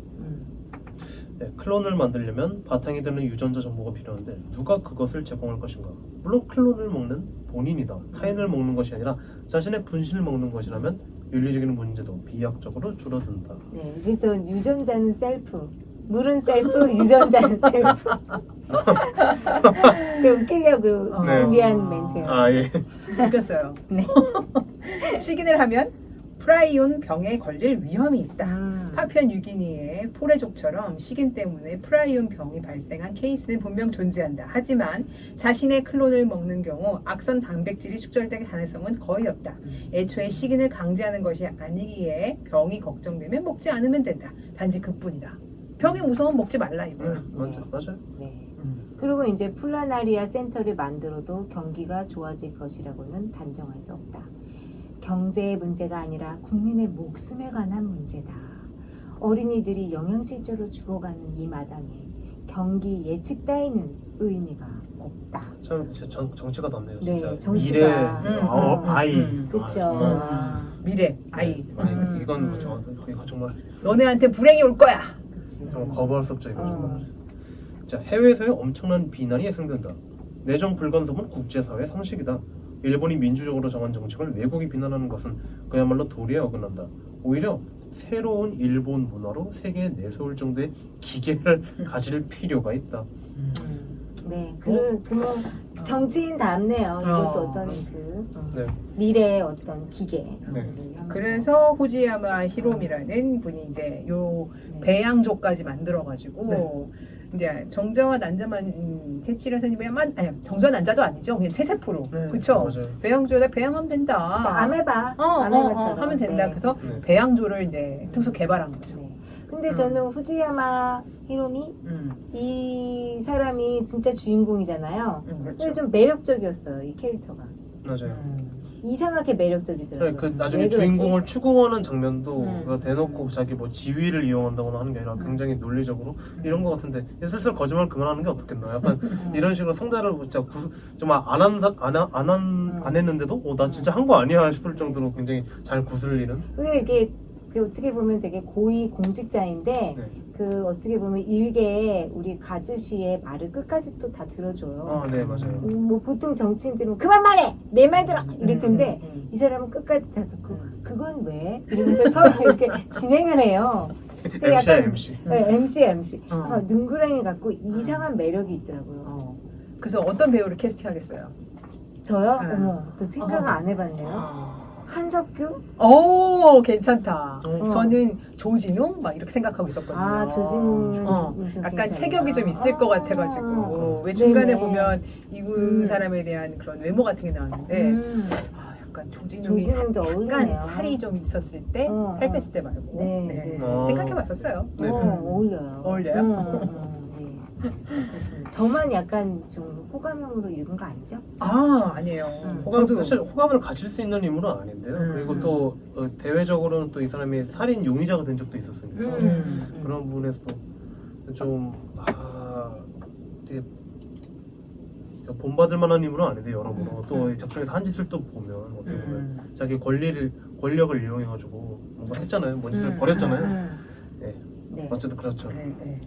네, 클론을 만들려면 바탕이 되는 유전자 정보가 필요한데 누가 그것을 제공할 것인가? 물론 클론을 먹는 본인이다. 타인을 먹는 것이 아니라 자신의 분신을 먹는 것이라면 윤리적인 문제도 비약적으로 줄어든다. 네, 그래서 유전자는 셀프, 물은 셀프, 유전자는 셀프. 좀 웃기려고 네. 준비한 멘트예요. 예. 웃겼어요. 네. 식인을 하면 프라이온 병에 걸릴 위험이 있다. 파푸아 뉴기니의 포레족처럼 식인 때문에 프라이온 병이 발생한 케이스는 분명 존재한다. 하지만 자신의 클론을 먹는 경우 악성 단백질이 축적될 가능성은 거의 없다. 애초에 식인을 강제하는 것이 아니기에 병이 걱정되면 먹지 않으면 된다. 단지 그뿐이다. 병이 무서우면 먹지 말라 이거야. 맞아요. 네. 그리고 이제 플라나리아 센터를 만들어도 경기가 좋아질 것이라고는 단정할 수 없다. 경제의 문제가 아니라 국민의 목숨에 관한 문제다. 어린이들이 영양실조로 죽어가는 이 마당에 경기 예측 따위는 의미가 없다. 참 진짜 정치가 닿네요. 네, 진짜 정치가. 미래 아이. 그쵸. 정말. 미래 아이. 이건 이거 정말 너네한테 불행이 올 거야. 그치. 정말 거부할 수 없죠 이거 정말. 어. 자, 해외에서의 엄청난 비난이 예상된다. 내정 불간섭은 국제사회 상식이다. 일본이 민주적으로 정한 정책을 외국이 비난하는 것은 그야말로 도리에 어긋난다. 오히려 새로운 일본 문화로 세계에 내세울 정도의 기계를 가질 필요가 있다. 네, 그런 정치인답네요. 이것도 어떤 네. 미래의 어떤 기계. 네. 그래서 후지야마 히롬이라는 분이 이제 요 배양조까지 만들어가지고 이제 정자와 난자만 채취를 해서 아니 정자와 난자도 아니죠. 그냥 체세포로. 네, 그쵸? 맞아요. 배양조에다 배양하면 된다. 자, 아메바. 아메바처럼. 하면 된다. 네. 그래서 네. 배양조를 이제 특수 개발한 거죠. 네. 근데 저는 후지야마 히로미 이 사람이 진짜 주인공이잖아요. 근데 그렇죠. 좀 매력적이었어요, 이 캐릭터가. 맞아요. 이상하게 매력적이더라고요. 그 나중에 왜 그러지? 주인공을 추궁하는 장면도 음. 대놓고 자기 뭐 지위를 이용한다거나 하는 게 아니라 굉장히 논리적으로 이런 거 같은데 슬슬 거짓말 그만하는 게 어떻겠나 약간 이런 식으로 상대를 진짜 정말 안 했는데도 나 진짜 한 거 아니야 싶을 정도로 굉장히 잘 구슬리는. 근데 이게 그 어떻게 보면 되게 고위 공직자인데 네. 그 어떻게 보면 일개에 우리 가즈씨의 말을 끝까지 또 다 들어줘요. 네 맞아요. 뭐 보통 정치인들은 그만 말해 내 말 들어 이럴 텐데 이 사람은 끝까지 다 듣고 그건 왜 이러면서 서로 이렇게 진행을 해요. 근데 MC야 약간 MC. 네, MC 눈구렁이 갖고 이상한 매력이 있더라고요. 그래서 어떤 배우를 캐스팅하겠어요? 저요? 어머 또 생각을 안 해봤네요. 한석규? 오 괜찮다. 어. 저는 조진웅 막 이렇게 생각하고 있었거든요. 아 조진웅 약간 체격이 좀 있을 것 같아가지고 왜 네네. 중간에 보면 이 사람에 대한 그런 외모 같은 게 나왔는데 약간 조진웅이 조진웅도 어울리네요. 약간 살이 좀 있었을 때 살 뺐을 때 말고 네. 생각해봤었어요. 네. 어울려요. 어울려요? 네. 그렇습니다. 저만 약간 좀 호감형으로 읽은 거 아니죠? 아니에요. 사실 호감을 가질 수 있는 인물은 아닌데요. 그리고 또 대외적으로는 또 이 사람이 살인 용의자가 된 적도 있었으니까 그런 부분에서 좀 되게 본받을 만한 인물은 아닌데 여러모로 또 작중에서 한 짓을 또 보면 어떻게 보면 자기 권력을 이용해가지고 뭔가 했잖아요. 뭔 짓을 벌였잖아요. 네. 어쨌든 그렇죠. 네.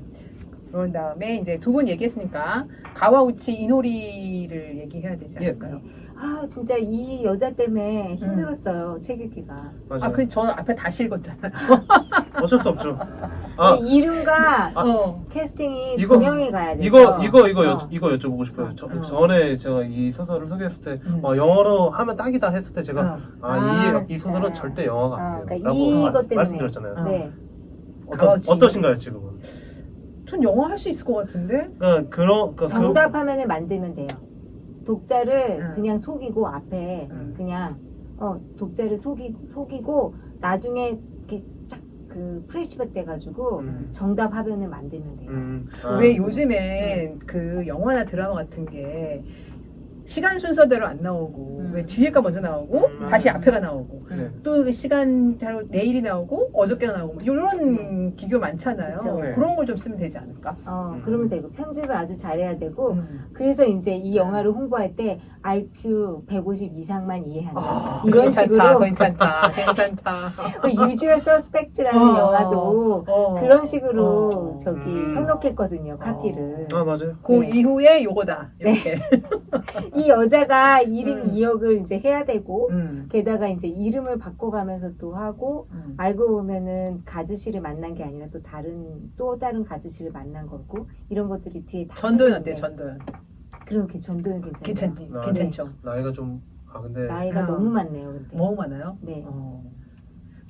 그런 다음에 이제 두 분 얘기했으니까 가와우치 이노리를 얘기해야 되지 않을까요? 아 진짜 이 여자 때문에 힘들었어요 책 읽기가. 맞아요. 그래 저 앞에 다시 읽었잖아요. 어쩔 수 없죠. 근데 이름과 캐스팅이 두 명이 가야 돼서 이거 여쭤보고 싶어요. 전에 제가 이 소설을 소개했을 때 영어로 하면 딱이다 했을 때 제가 이 소설은 절대 영어가 안 돼요. 그러니까 라고 말씀드렸잖아요. 네. 어떠신가요 지금은? 전 영어 할 수 있을 것 같은데. 정답화면을 만들면 돼요. 독자를 그냥 속이고 앞에 그냥 독자를 속이고 나중에 이렇게 쫙 그 프레시백 돼가지고 정답 화면을 만들면 돼요. 왜 요즘엔 그 영화나 드라마 같은 게 시간 순서대로 안 나오고 왜 뒤에가 먼저 나오고 다시 앞에가 나오고 또 그 시간 자료 내일이 나오고 어저께가 나오고 이런 기교 많잖아요. 그쵸. 그런 걸 좀 쓰면 되지 않을까? 그러면 되고 편집을 아주 잘해야 되고 그래서 이제 이 영화를 홍보할 때 IQ 150 이상만 이해한다 이런 식으로 괜찮다. 유주얼 서스펙트라는 영화도 그런 식으로 저기 해놓겠거든요 카피를. 맞아요. 그 이후에 요거다 이렇게. 이 여자가 1인 2역을 이제 해야 되고 게다가 이제 이름을 바꿔가면서 또 하고 알고 보면은 가즈씨를 만난 게 아니라 또 다른 가즈씨를 만난 거고 이런 것들이 뒤에 다 전도연 어때요? 전도연. 그렇게 전도연 괜찮죠. 나이가 좀 근데 나이가 너무 많네요. 근데. 너무 많아요? 네.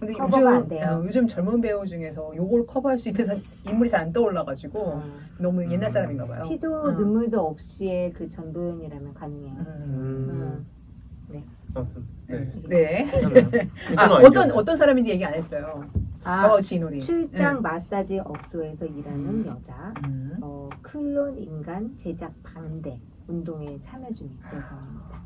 근데 커버가 안 돼요. 요즘 젊은 배우 중에서 요걸 커버할 수 있는 인물이 잘 안 떠올라가지고 너무 옛날 사람인가 봐요. 피도 눈물도 없이의 그 전도연이라면 가능해요. 네. 괜찮아요. 어떤 사람인지 얘기 안 했어요. 가와우치 이노리. 출장 마사지 업소에서 일하는 여자. 클론 인간 제작 반대 운동에 참여 중인 여성입니다.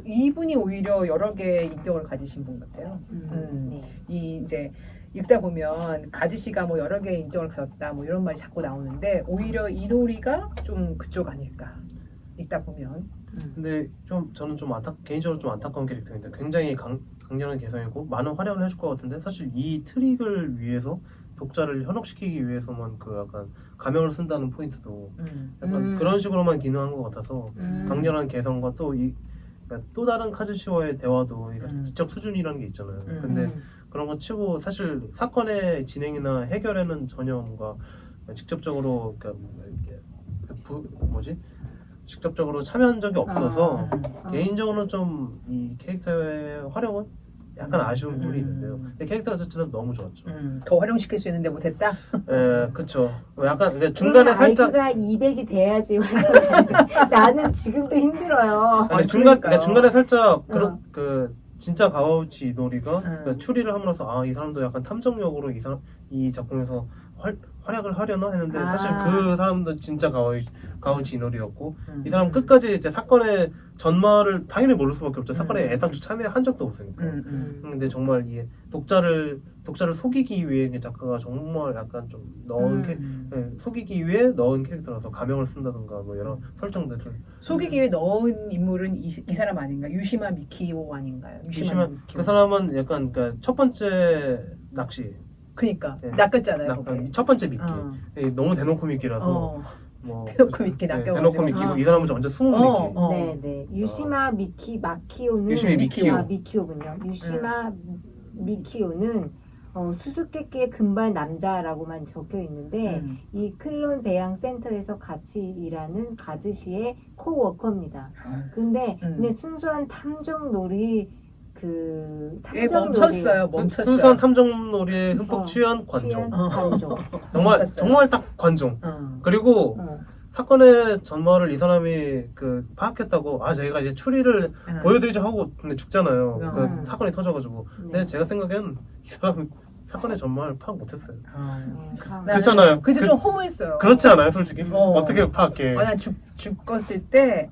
이분이 오히려 여러 개의 인격을 가지신 분 같아요. 네. 이 이제 읽다 보면 가지 씨가 뭐 여러 개의 인격을 가졌다 뭐 이런 말이 자꾸 나오는데 오히려 이도리가 좀 그쪽 아닐까 읽다 보면. 근데 좀 저는 좀 개인적으로 좀 안타까운 캐릭터인데 굉장히 강렬한 개성이고 많은 활약을 해줄 것 같은데 사실 이 트릭을 위해서 독자를 현혹시키기 위해서만 그 약간 가명을 쓴다는 포인트도 약간 그런 식으로만 기능한 것 같아서 강렬한 개성과 그러니까 또 다른 카즈시와의 대화도 지적 수준이라는 게 있잖아요. 근데 그런 거 치고 사실 사건의 진행이나 해결에는 전혀 뭔가 직접적으로 직접적으로 참여한 적이 없어서 개인적으로는 좀 이 캐릭터의 활용은 약간 아쉬운 부분이 있는데요. 근데 캐릭터 자체는 너무 좋았죠. 더 활용시킬 수 있는데 못했다? 예, 그쵸. 약간 그러니까 중간에 살짝 IQ가 200이 돼야지. 나는 지금도 힘들어요. 아니, 그러니까요. 중간에 살짝 그 진짜 가와우치 이도리가 그 추리를 함으로써 이 사람도 약간 탐정력으로 이 작품에서 활약을 하려나 했는데 사실 그 사람도 진짜 가와우치 이도리였고 이 사람 끝까지 이제 사건의 전말을 당연히 모를 수밖에 없죠. 사건에 애당초 참여한 적도 없으니까. 근데 정말 이 독자를 속이기 위해 작가가 정말 약간 좀 속이기 위해 넣은 캐릭터라서 가명을 쓴다든가 뭐 여러 설정들을 속이기 위해 넣은 인물은 이 사람 아닌가? 유시마 미키오 아닌가요? 그 사람은 약간 그러니까 첫 번째 낚시. 그러니까 네. 낚였잖아요. 거기. 첫 번째 미끼. 너무 대놓고 미끼라서 대놓고 미끼 낚여가지고. 대놓고 미끼고 이 사람은 완전 숨은 미끼. 네. 유시마 마키오는 유시마 미키오. 미키오군요. 유시마 미키오는 수수께끼의 금발 남자라고만 적혀 있는데 이 클론 배양 센터에서 같이 일하는 가즈시의 코워커입니다. 근데 순수한 탐정놀이 멈췄어요. 순수한 탐정놀이에 흠뻑 취한 관종. 정말 딱 관종. 그리고 사건의 전말을 이 사람이 파악했다고 저희가 이제 추리를 보여드리자 하고 근데 죽잖아요. 그 사건이 터져가지고. 근데 제가 생각엔 이 사람은 사건의 전말을 파악 못했어요. 그렇잖아요. 그래서 좀 허무했어요. 그렇지 않아요, 솔직히? 어떻게 파악해? 난 죽었을 때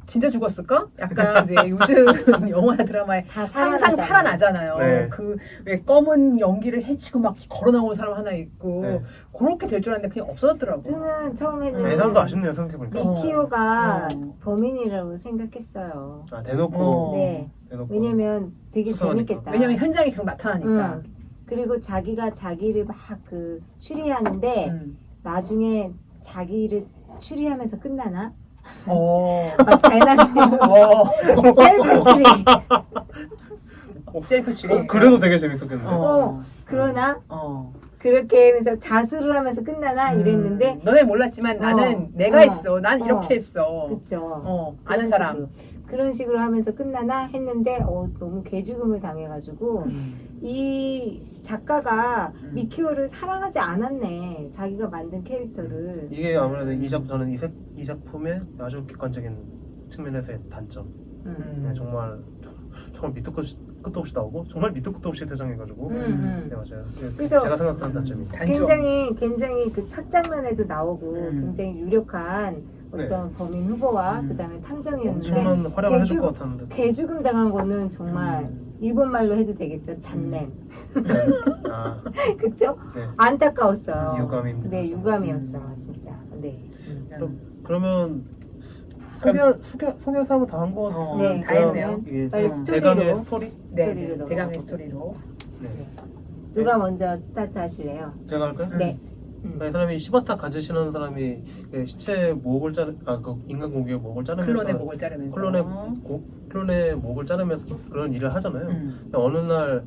진짜 죽었을까? 약간 왜 요즘 영화 드라마에 항상 살아나잖아요. 네. 그 왜 검은 연기를 해치고 막 걸어 나오는 사람 하나 있고 네. 그렇게 될 줄 알았는데 그냥 없어졌더라고. 저는 처음에는 이 사람도 아쉽네요, 생각해보니까. 미키오가 범인이라고 생각했어요. 대놓고. 네. 대놓고. 왜냐면 되게 수상하니까. 재밌겠다. 왜냐면 현장에 계속 나타나니까. 그리고 자기가 자기를 막 추리하는데 나중에 자기를 추리하면서 끝나나? 막 잘나는 셀프 추리. 셀프 추리. 그래도 되게 재밌었겠네요. 그러나 그렇게 하면서 자수를 하면서 끝나나 이랬는데 너네 몰랐지만 나는 내가 했어. 난 이렇게 했어. 그쵸. 아는 사람. 그런 식으로 하면서 끝나나 했는데 너무 개죽음을 당해가지고 이 작가가 미키오를 사랑하지 않았네. 자기가 만든 캐릭터를. 이게 아무래도 저는 이 작품의 아주 객관적인 측면에서의 단점. 정말 밑도 끝도 없이 나오고 정말 밑도 끝도 없이 퇴장해가지고. 네, 맞아요. 그래서 제가 생각하는 단점이. 굉장히 그 첫 장면에도 나오고 굉장히 유력한 어떤 범인 후보와 그다음에 탐정이었는데 엄청난 활약을 해줄 것 같았는데. 개죽음 당한 거는 정말 일본 말로 해도 되겠죠. 잔넨. 그쵸? 네. 안타까웠어요. 유감입니다. 네, 유감이었어, 진짜. 네. 그러면 소개할 사람은 다 한 것 같은데. 네, 다 했네요. 이게 빨리 스토리로. 대강의 스토리? 스토리로 대강의 넘어가겠습니다. 스토리로. 네. 누가 먼저 스타트 하실래요? 제가 할까요? 네. 이 사람이 시바타 가즈시라는 사람이 시체 목을 인간 고기의 목을 자르면서 클론의 목을 자르면서 클론의 목을 자르면서 그런 일을 하잖아요. 어느 날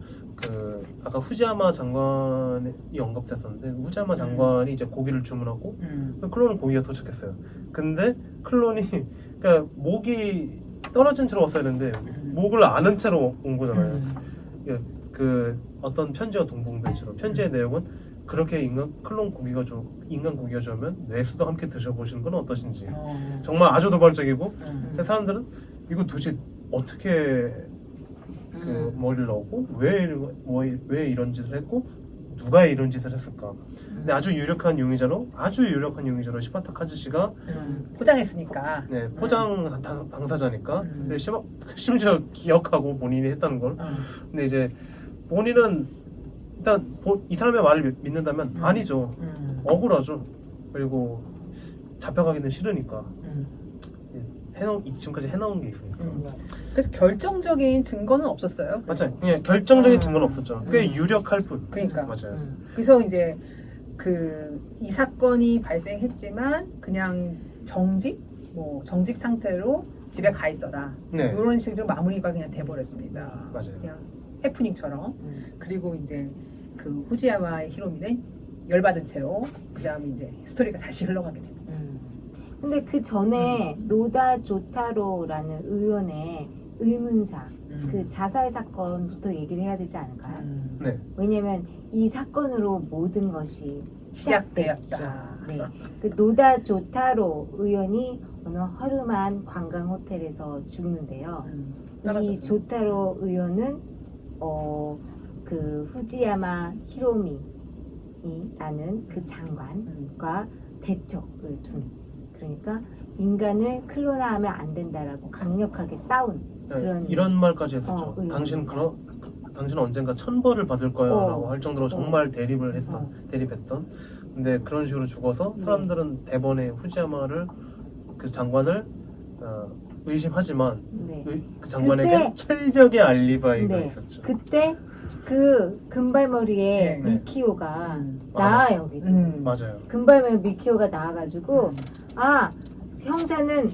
아까 후지야마 장관이 언급됐었는데 후지야마 장관이 이제 고기를 주문하고 클론은 고기가 도착했어요. 근데 클론이 그러니까 목이 떨어진 채로 왔어야 되는데 목을 아는 채로 온 거잖아요. 어떤 편지와 동봉된 채로 편지의 내용은 그렇게 인간 고기가 좋으면 뇌수도 함께 드셔보시는 건 어떠신지. 정말 아주 도발적이고 근데 사람들은 이거 도대체 어떻게 머리를 넣고 왜 이런 짓을 했고 누가 이런 짓을 했을까? 근데 아주 유력한 용의자로 시바타 카즈시가 포장했으니까. 네, 포장 당사자니까 그리고 심지어 기억하고 본인이 했다는 걸. 근데 이제 본인은 일단 이 사람의 말을 믿는다면 아니죠. 억울하죠. 그리고 잡혀가기는 싫으니까. 지금까지 해놓은 게 있으니까. 그래서 결정적인 증거는 없었어요. 맞아요. 그냥 결정적인 증거는 없었죠. 꽤 유력할 뿐. 그러니까. 맞아요. 그래서 이제 이 사건이 발생했지만 그냥 정직 상태로 집에 가 있어라. 네. 이런 식으로 마무리가 그냥 돼버렸습니다. 맞아요. 그냥 해프닝처럼. 그리고 이제 그 후지야마 히로미는 열받은 채로 그다음에 이제 스토리가 다시 흘러가게 됩니다. 근데 그 전에 노다 조타로라는 의원의 의문사, 그 자살 사건부터 얘기를 해야 되지 않을까요? 네. 왜냐면 이 사건으로 모든 것이 시작되었죠. 시작되었다. 네. 그 노다 조타로 의원이 어느 허름한 관광 호텔에서 죽는데요. 이 조타로 의원은 그 후지야마 히로미라는 그 장관과 대척을 둔. 그러니까 인간을 클로나하면 안 된다라고 강력하게 싸운 그런 이런 말까지 했었죠. 의원입니다. 당신은 언젠가 천벌을 받을 거야라고 할 정도로 정말 대립했던. 근데 그런 식으로 죽어서 사람들은 대번에 후지야마를 그 장관을 의심하지만 그 장관에게 철벽의 알리바이가 있었죠. 그때 그 금발머리의 미키오가 나와 여기도. 맞아요. 금발머리 미키오가 나와가지고 형사는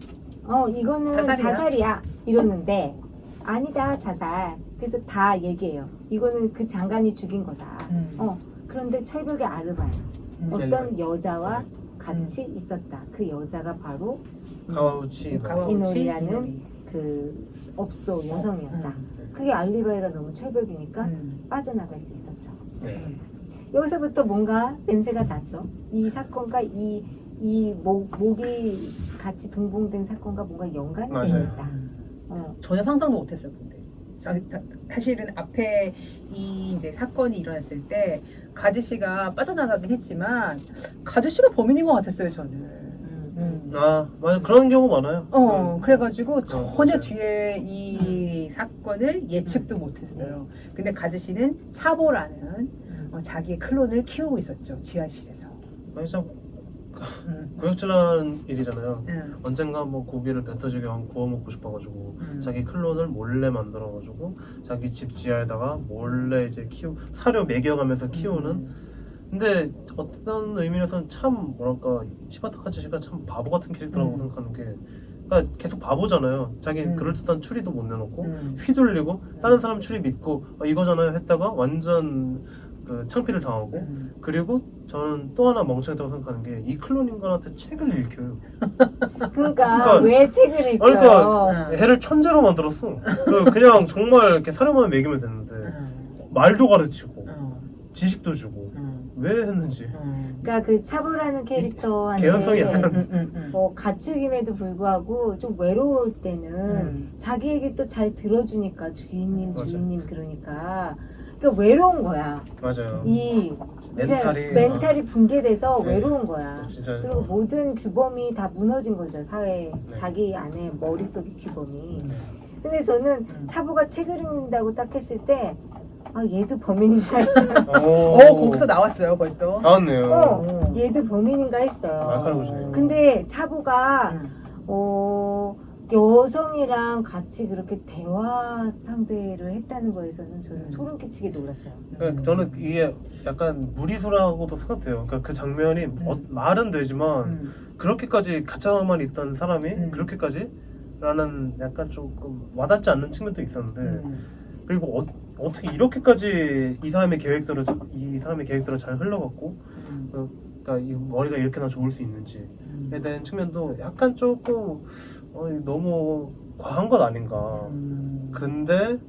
이거는 자살이야 이러는데 아니다 자살. 그래서 다 얘기해요. 이거는 그 장관이 죽인 거다. 그런데 철벽의 아르바이 어떤 여자와 같이 있었다. 그 여자가 바로 가와우치 이노리라는 그 업소 여성이었다. 그게 알리바이가 너무 철벽이니까 빠져나갈 수 있었죠. 네. 여기서부터 뭔가 냄새가 나죠. 이 사건과 이 목이 같이 동봉된 사건과 뭔가 연관이 되어 있다. 전혀 상상도 못했어요. 근데 사실은 앞에 이 이제 사건이 일어났을 때 가지 씨가 빠져나가긴 했지만 가지 씨가 범인인 것 같았어요. 저는. 맞아. 그런 경우 많아요. 그래가지고 전혀 뒤에 이 사건을 예측도 못했어요. 근데 가지 씨는 차보라는 자기의 클론을 키우고 있었죠. 지하실에서. 아니 참 구역질하는 일이잖아요. 언젠가 뭐 고기를 배 터지게 구워 먹고 싶어가지고 자기 클론을 몰래 만들어가지고 자기 집 지하에다가 몰래 이제 사료 먹여가면서 키우는. 근데 어떤 의미에서는 참 뭐랄까 시바타 카즈시가 참 바보 같은 캐릭터라고 생각하는 게, 그러니까 계속 바보잖아요. 자기 그럴듯한 추리도 못 내놓고 휘둘리고 다른 사람 추리 믿고 이거잖아요 했다가 완전 그 창피를 당하고. 그리고 저는 또 하나 멍청했다고 생각하는 게 이 클론 인간한테 책을 읽혀요. 그러니까 왜 책을 읽혀요? 그러니까 애를 천재로 만들었어. 그냥 정말 이렇게 사료만 먹이면 되는데 말도 가르치고 지식도 주고 왜 했는지. 그러니까 그 차보라는 캐릭터한테 개연성이 약간 가축임에도 불구하고 좀 외로울 때는 자기 얘기 또 잘 들어주니까 주인님 그러니까 외로운 거야. 맞아요. 이 멘탈이 붕괴돼서 외로운 거야. 진짜. 그리고 모든 규범이 다 무너진 거죠. 사회 자기 안에 머릿속의 규범이. 근데 저는 차보가 책을 읽는다고 딱 했을 때 얘도 범인인가 했어요. 거기서 나왔어요 벌써. 나왔네요. 얘도 범인인가 했어요. 날카로우시네요. 근데 차보가 여성이랑 같이 그렇게 대화 상대를 했다는 거에서는 저는 소름 끼치게 놀랐어요. 그러니까 저는 이게 약간 무리수라고도 생각돼요. 그러니까 그 장면이 말은 되지만 그렇게까지 가짜만 있던 사람이 그렇게까지 라는 약간 조금 와닿지 않는 측면도 있었는데 그리고 어떻게 이렇게까지 이 사람의 계획대로 잘 흘러갔고 그러니까 이 머리가 이렇게나 좋을 수 있는지에 대한 측면도 약간 조금 너무 과한 것 아닌가. 근데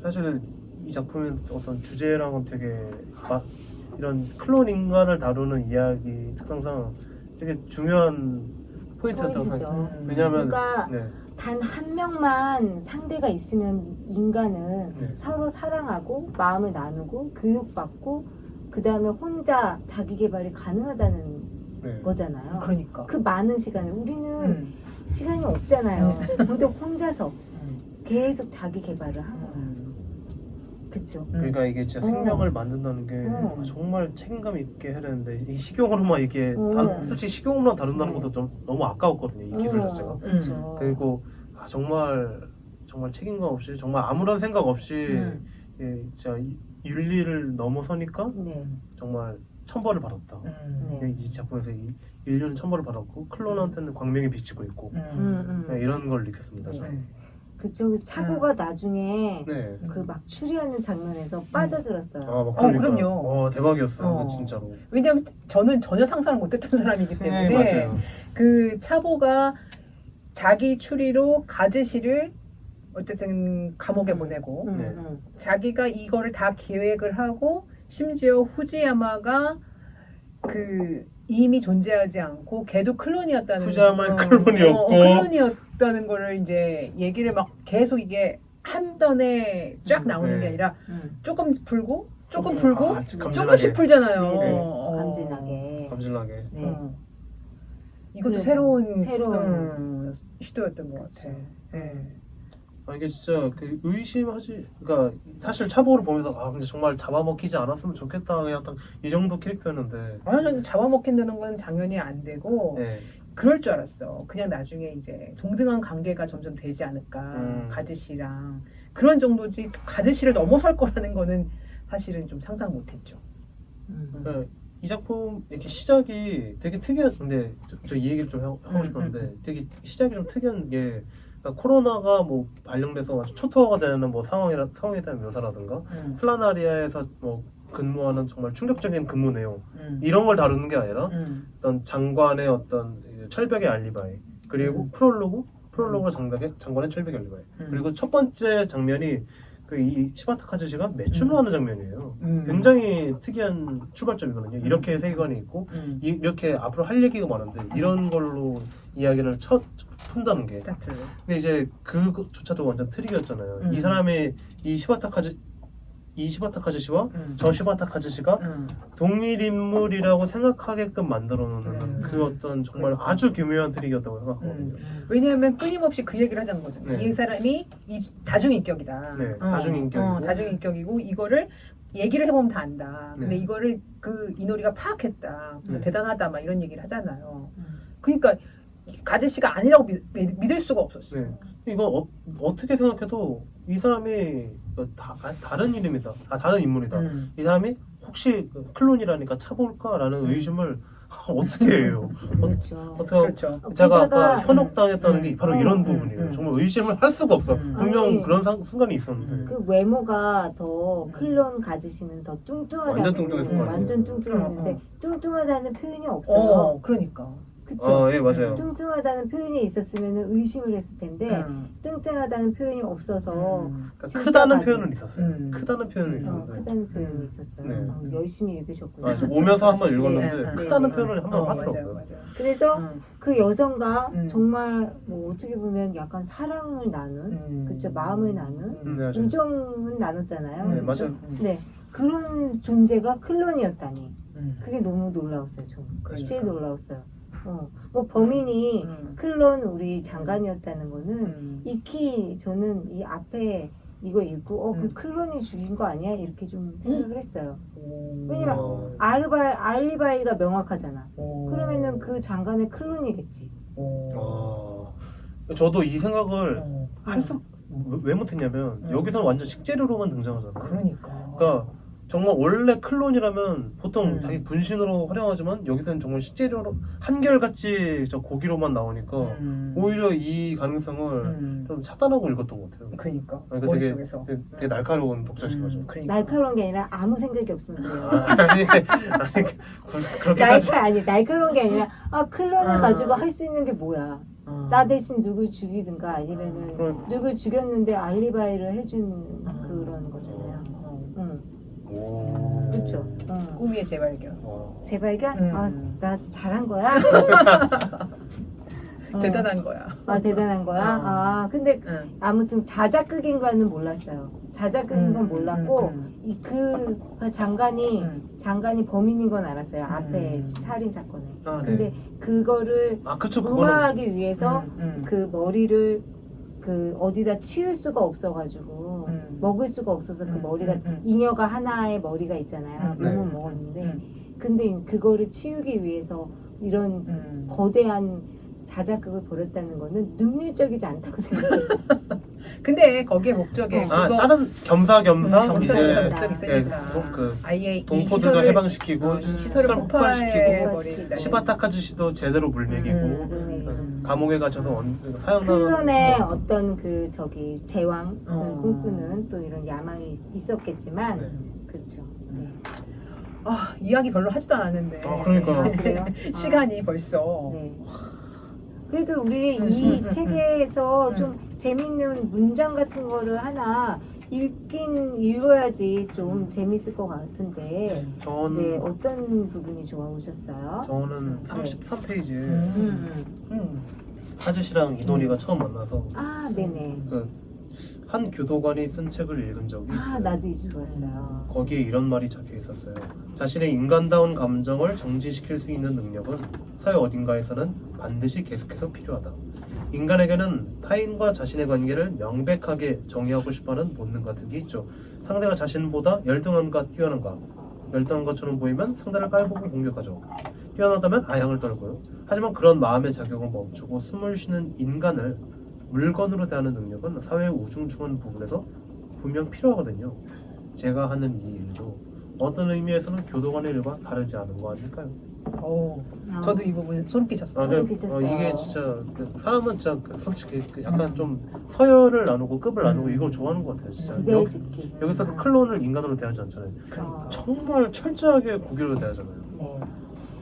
사실 이 작품의 어떤 주제랑은 되게 이런 클론 인간을 다루는 이야기 특성상 되게 중요한 포인트였다고 생각해요. 왜냐하면 그러니까 단 한 명만 상대가 있으면 인간은 서로 사랑하고 마음을 나누고 교육받고 그 다음에 혼자 자기 개발이 가능하다는 네. 거잖아요. 그러니까. 그 많은 시간을 우리는 시간이 없잖아요. 근데 혼자서 계속 자기 개발을 하고. 그쵸. 그러니까 이게 진짜 생명을 만든다는 게 정말 책임감 있게 해야 되는데 이 식용으로만 이게 솔직히 식용으로만 다룬다는 것도 좀 너무 아까웠거든요. 이 기술 자체가. 그쵸. 그리고 정말 책임감 없이 정말 아무런 생각 없이 예, 진짜 윤리를 넘어서니까 네. 정말 천벌을 받았다. 네. 이 작품에서 인류는 천벌을 받았고 클론한테는 광명이 비치고 있고 네, 이런 걸 느꼈습니다. 저는. 그쪽 차고가 나중에 네. 그 막 추리하는 장면에서 빠져들었어요. 막 그러니까. 그럼요. 대박이었어요. 진짜로. 왜냐면 저는 전혀 상상을 못했던 사람이기 때문에 네, 맞아요. 그 차보가 자기 추리로 가즈시를 어쨌든 감옥에 보내고 네. 자기가 이거를 다 계획을 하고 심지어 후지야마가 그 이미 존재하지 않고 걔도 클론이었다는 후지야마의 클론이었고 클론이었다는 거를 이제 얘기를 막 계속 이게 한 번에 쫙 나오는 게 아니라 조금 풀고 조금 풀고 조금씩 풀잖아요. 네. 감진하게. 감질나게. 네. 이것도 새로운 시도였던 것 같아. 네. 이게 진짜 그 의심하지, 그러니까 사실 차보를 보면서 근데 정말 잡아먹히지 않았으면 좋겠다 그냥 딱 이 정도 캐릭터였는데. 아니 잡아먹힌다는 건 당연히 안 되고 네. 그럴 줄 알았어. 그냥 나중에 이제 동등한 관계가 점점 되지 않을까 가즈씨랑 그런 정도지 가즈씨를 넘어설 거라는 거는 사실은 좀 상상 못했죠. 네, 이 작품 이렇게 시작이 되게 특이한, 근데 저 이 얘기를 좀 하고 싶었는데 되게 시작이 좀 특이한 게. 그러니까 코로나가 뭐 발령돼서 아주 초토화가 되는 뭐 상황에 대한 묘사라든가 플라나리아에서 뭐 근무하는 정말 충격적인 근무 내용 이런 걸 다루는 게 아니라 어떤 장관의 어떤 철벽의 알리바이 그리고 프롤로그 장관의 철벽의 알리바이 그리고 첫 번째 장면이 그 이 시바타 카즈시가 매춘을 하는 장면이에요. 굉장히 특이한 출발점이거든요. 이렇게 세계관이 있고 이렇게 앞으로 할 얘기가 많은데 이런 걸로 이야기를 푼다는 게. 스타트. 근데 이제 그조차도 완전 트릭이었잖아요. 이 사람이 이 시바타 카즈시와 저 시바타 카즈시가 동일 인물이라고 생각하게끔 만들어 놓는 그 어떤 정말 아주 교묘한 트릭이었다고 생각하거든요. 왜냐하면 끊임없이 그 얘기를 하자는 거죠. 네. 이 사람이 다중인격이다. 네, 다중인격이고. 다중인격이고 이거를 얘기를 해보면 다 안다. 근데 네. 이거를 그 이노리가 파악했다. 네. 대단하다. 막 이런 얘기를 하잖아요. 그러니까 가즈씨가 아니라고 믿을 수가 없었어. 네. 이거 어떻게 생각해도 이 사람이 다른 이름이다. 다른 인물이다. 이 사람이 혹시 클론이라니까 차볼까라는 의심을 어떻게 해요? 그렇죠. 그렇죠. 제가 게다가, 아까 현혹당했다는 게 바로 이런 부분이에요. 정말 의심을 할 수가 없어. 분명 아니, 그런 순간이 있었는데. 그 외모가 더 클론 가지시는 더 뚱뚱하다고. 완전 뚱뚱했을 거예요. 완전 뚱뚱했는데 뚱뚱하다는 표현이 없어요. 그러니까. 그쵸? 예, 맞아요. 뚱뚱하다는 표현이 있었으면 의심을 했을 텐데 뚱뚱하다는 표현이 없어서 그러니까 진짜 크다는 맞아요. 표현은 있었어요. 크다는 표현은 있었는데. 크다는 표현이 있었어요. 네. 열심히 읽으셨구나. 오면서 한번 읽었는데 네, 크다는 네. 표현을 한번 맞아요, 하더라고요. 맞아요. 그래서 그 여성과 정말 뭐 어떻게 보면 약간 사랑을 나눈, 그쵸? 마음을 나눈, 네, 맞아요. 우정은 나눴잖아요. 네, 그쵸? 맞아요. 네, 그런 존재가 클론이었다니. 그게 너무 놀라웠어요. 저는. 그러니까. 제일 놀라웠어요. 뭐 범인이 클론 우리 장관이었다는 거는 익히 저는 이 앞에 이거 읽고 그 클론이 죽인 거 아니야? 이렇게 좀 생각을 했어요. 왜냐면 알리바이가 명확하잖아. 그러면은 그 장관의 클론이겠지. 저도 이 생각을 왜 못했냐면 여기서는 완전 식재료로만 등장하잖아요. 그러니까 정말 원래 클론이라면 보통 자기 분신으로 활용하지만 여기서는 정말 식재료로 한결같이 저 고기로만 나오니까 오히려 이 가능성을 좀 차단하고 읽었던 것 같아요. 그러니까 되게 날카로운 독자신 거죠. 날카로운 게 아니라 아무 생각이 없으면 그래요. 아니 그렇게까지 날카로운 게 아니라 클론을 가지고 할 수 있는 게 뭐야? 나 대신 누굴 죽이든가 아니면은 누굴 죽였는데 알리바이를 해준 그런 거잖아요. 그렇죠. 꿈의 재발견. 재발견? 나 잘한 거야? 대단한 거야. 아, 대단한 거야? 아, 근데 아무튼 자작극인 거는 몰랐어요. 자작극인 건 몰랐고, 그 장관이 범인인 건 알았어요. 앞에 살인 사건에. 아, 네. 근데 그거를 그쵸. 그거는 무마하기 위해서 그 머리를 그 어디다 치울 수가 없어가지고 먹을 수가 없어서 그 머리가 잉여가 하나의 머리가 있잖아요. 네. 몸은 먹었는데 근데 그거를 치우기 위해서 이런 거대한 자작극을 벌였다는 거는 능률적이지 않다고 생각했어요. 근데 거기에 목적에 다른 겸사겸사 이제 목적이 있으니까 아예 동포들도 해방시키고 시설을 폭발시키고 시바타카즈시도 제대로 물먹이고 감옥에 갇혀서 사형당하는 클론의 어떤 그 저기 제왕 꿈꾸는 또 이런 야망이 있었겠지만 네. 그렇죠. 네. 아, 이야기 별로 하지도 않았는데. 그러니까. 아, 그래요? 시간이 벌써. 네. 그래도 우리 이 책에서 좀 재밌는 문장 같은 거를 하나 읽어야지 좀 재밌을 것 같은데 저는 네, 어떤 부분이 좋아오셨어요? 저는 33페이지에 하즈시랑 이노리가 처음 만나서 아, 네네. 한 교도관이 쓴 책을 읽은 적이 있어요. 아, 나도 이제 좋았어요. 거기에 이런 말이 적혀 있었어요. 자신의 인간다운 감정을 정지시킬 수 있는 능력은 사회 어딘가에서는 반드시 계속해서 필요하다. 인간에게는 타인과 자신의 관계를 명백하게 정의하고 싶어하는 본능 같은 게 있죠. 상대가 자신보다 열등한가 뛰어난가, 열등한 것처럼 보이면 상대를 깔보고 공격하죠. 뛰어나다면 아양을 떨고요. 하지만 그런 마음의 자격을 멈추고 숨을 쉬는 인간을 물건으로 대하는 능력은 사회의 우중충한 부분에서 분명 필요하거든요. 제가 하는 이 일도 어떤 의미에서는 교도관의 일과 다르지 않은 거 아닐까요? 저도 이 부분 소름 끼쳤어요. 소름 끼쳤어요. 이게 진짜 사람은 진짜 솔직히 약간 좀 서열을 나누고 급을 나누고 이걸 좋아하는 것 같아요. 진짜 구별짓기. 여기서도 클론을 인간으로 대하지 않잖아요. 정말 철저하게 고기로 대하잖아요.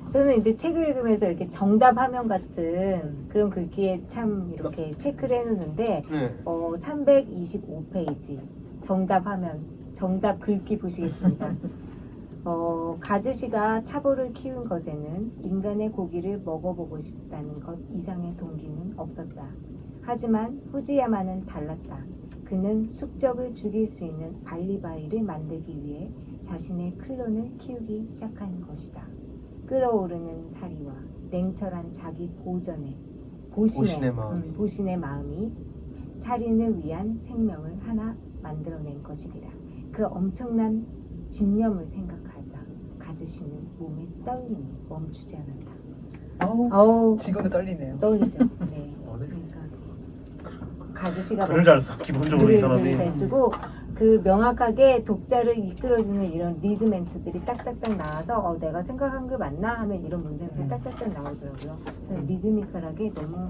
저는 이제 책을 읽으면서 이렇게 정답 화면 같은 그런 글귀에 참 이렇게 체크를 해놓는데 네. 325페이지 정답 화면 정답 글귀 보시겠습니다. 가즈시가 차보를 키운 것에는 인간의 고기를 먹어보고 싶다는 것 이상의 동기는 없었다. 하지만 후지야마는 달랐다. 그는 숙적을 죽일 수 있는 알리바이를 만들기 위해 자신의 클론을 키우기 시작한 것이다. 끓어오르는 사리와 냉철한 자기 보신의 마음이 살인을 위한 생명을 하나 만들어낸 것이리라. 그 엄청난 집념을 생각하자 가즈시는 몸의 떨림이 멈추지 않았다. 지금도 떨리네요. 떨리죠. 네. 그러니까 가즈시가 글을 잘 써. 기본적으로 이 사람이 글을 잘 쓰고 그 명확하게 독자를 이끌어주는 이런 리드 멘트들이 딱딱딱 나와서 내가 생각한 게 맞나 하면 이런 문장들이 딱딱딱 나오더라고요. 리드미컬하게 너무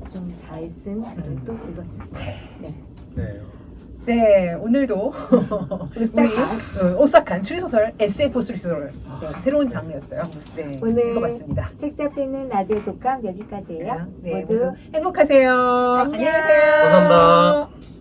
좀 잘 쓴 글을 또 읽었습니다. 네. 네, 오늘도 우리 오싹한 추리소설 SF 추리소설 새로운 장르였어요. 네, 오늘 읽어봤습니다. 책 잡히는 라디오 독감 여기까지예요. 네, 모두 행복하세요. 안녕. 안녕하세요. 감사합니다.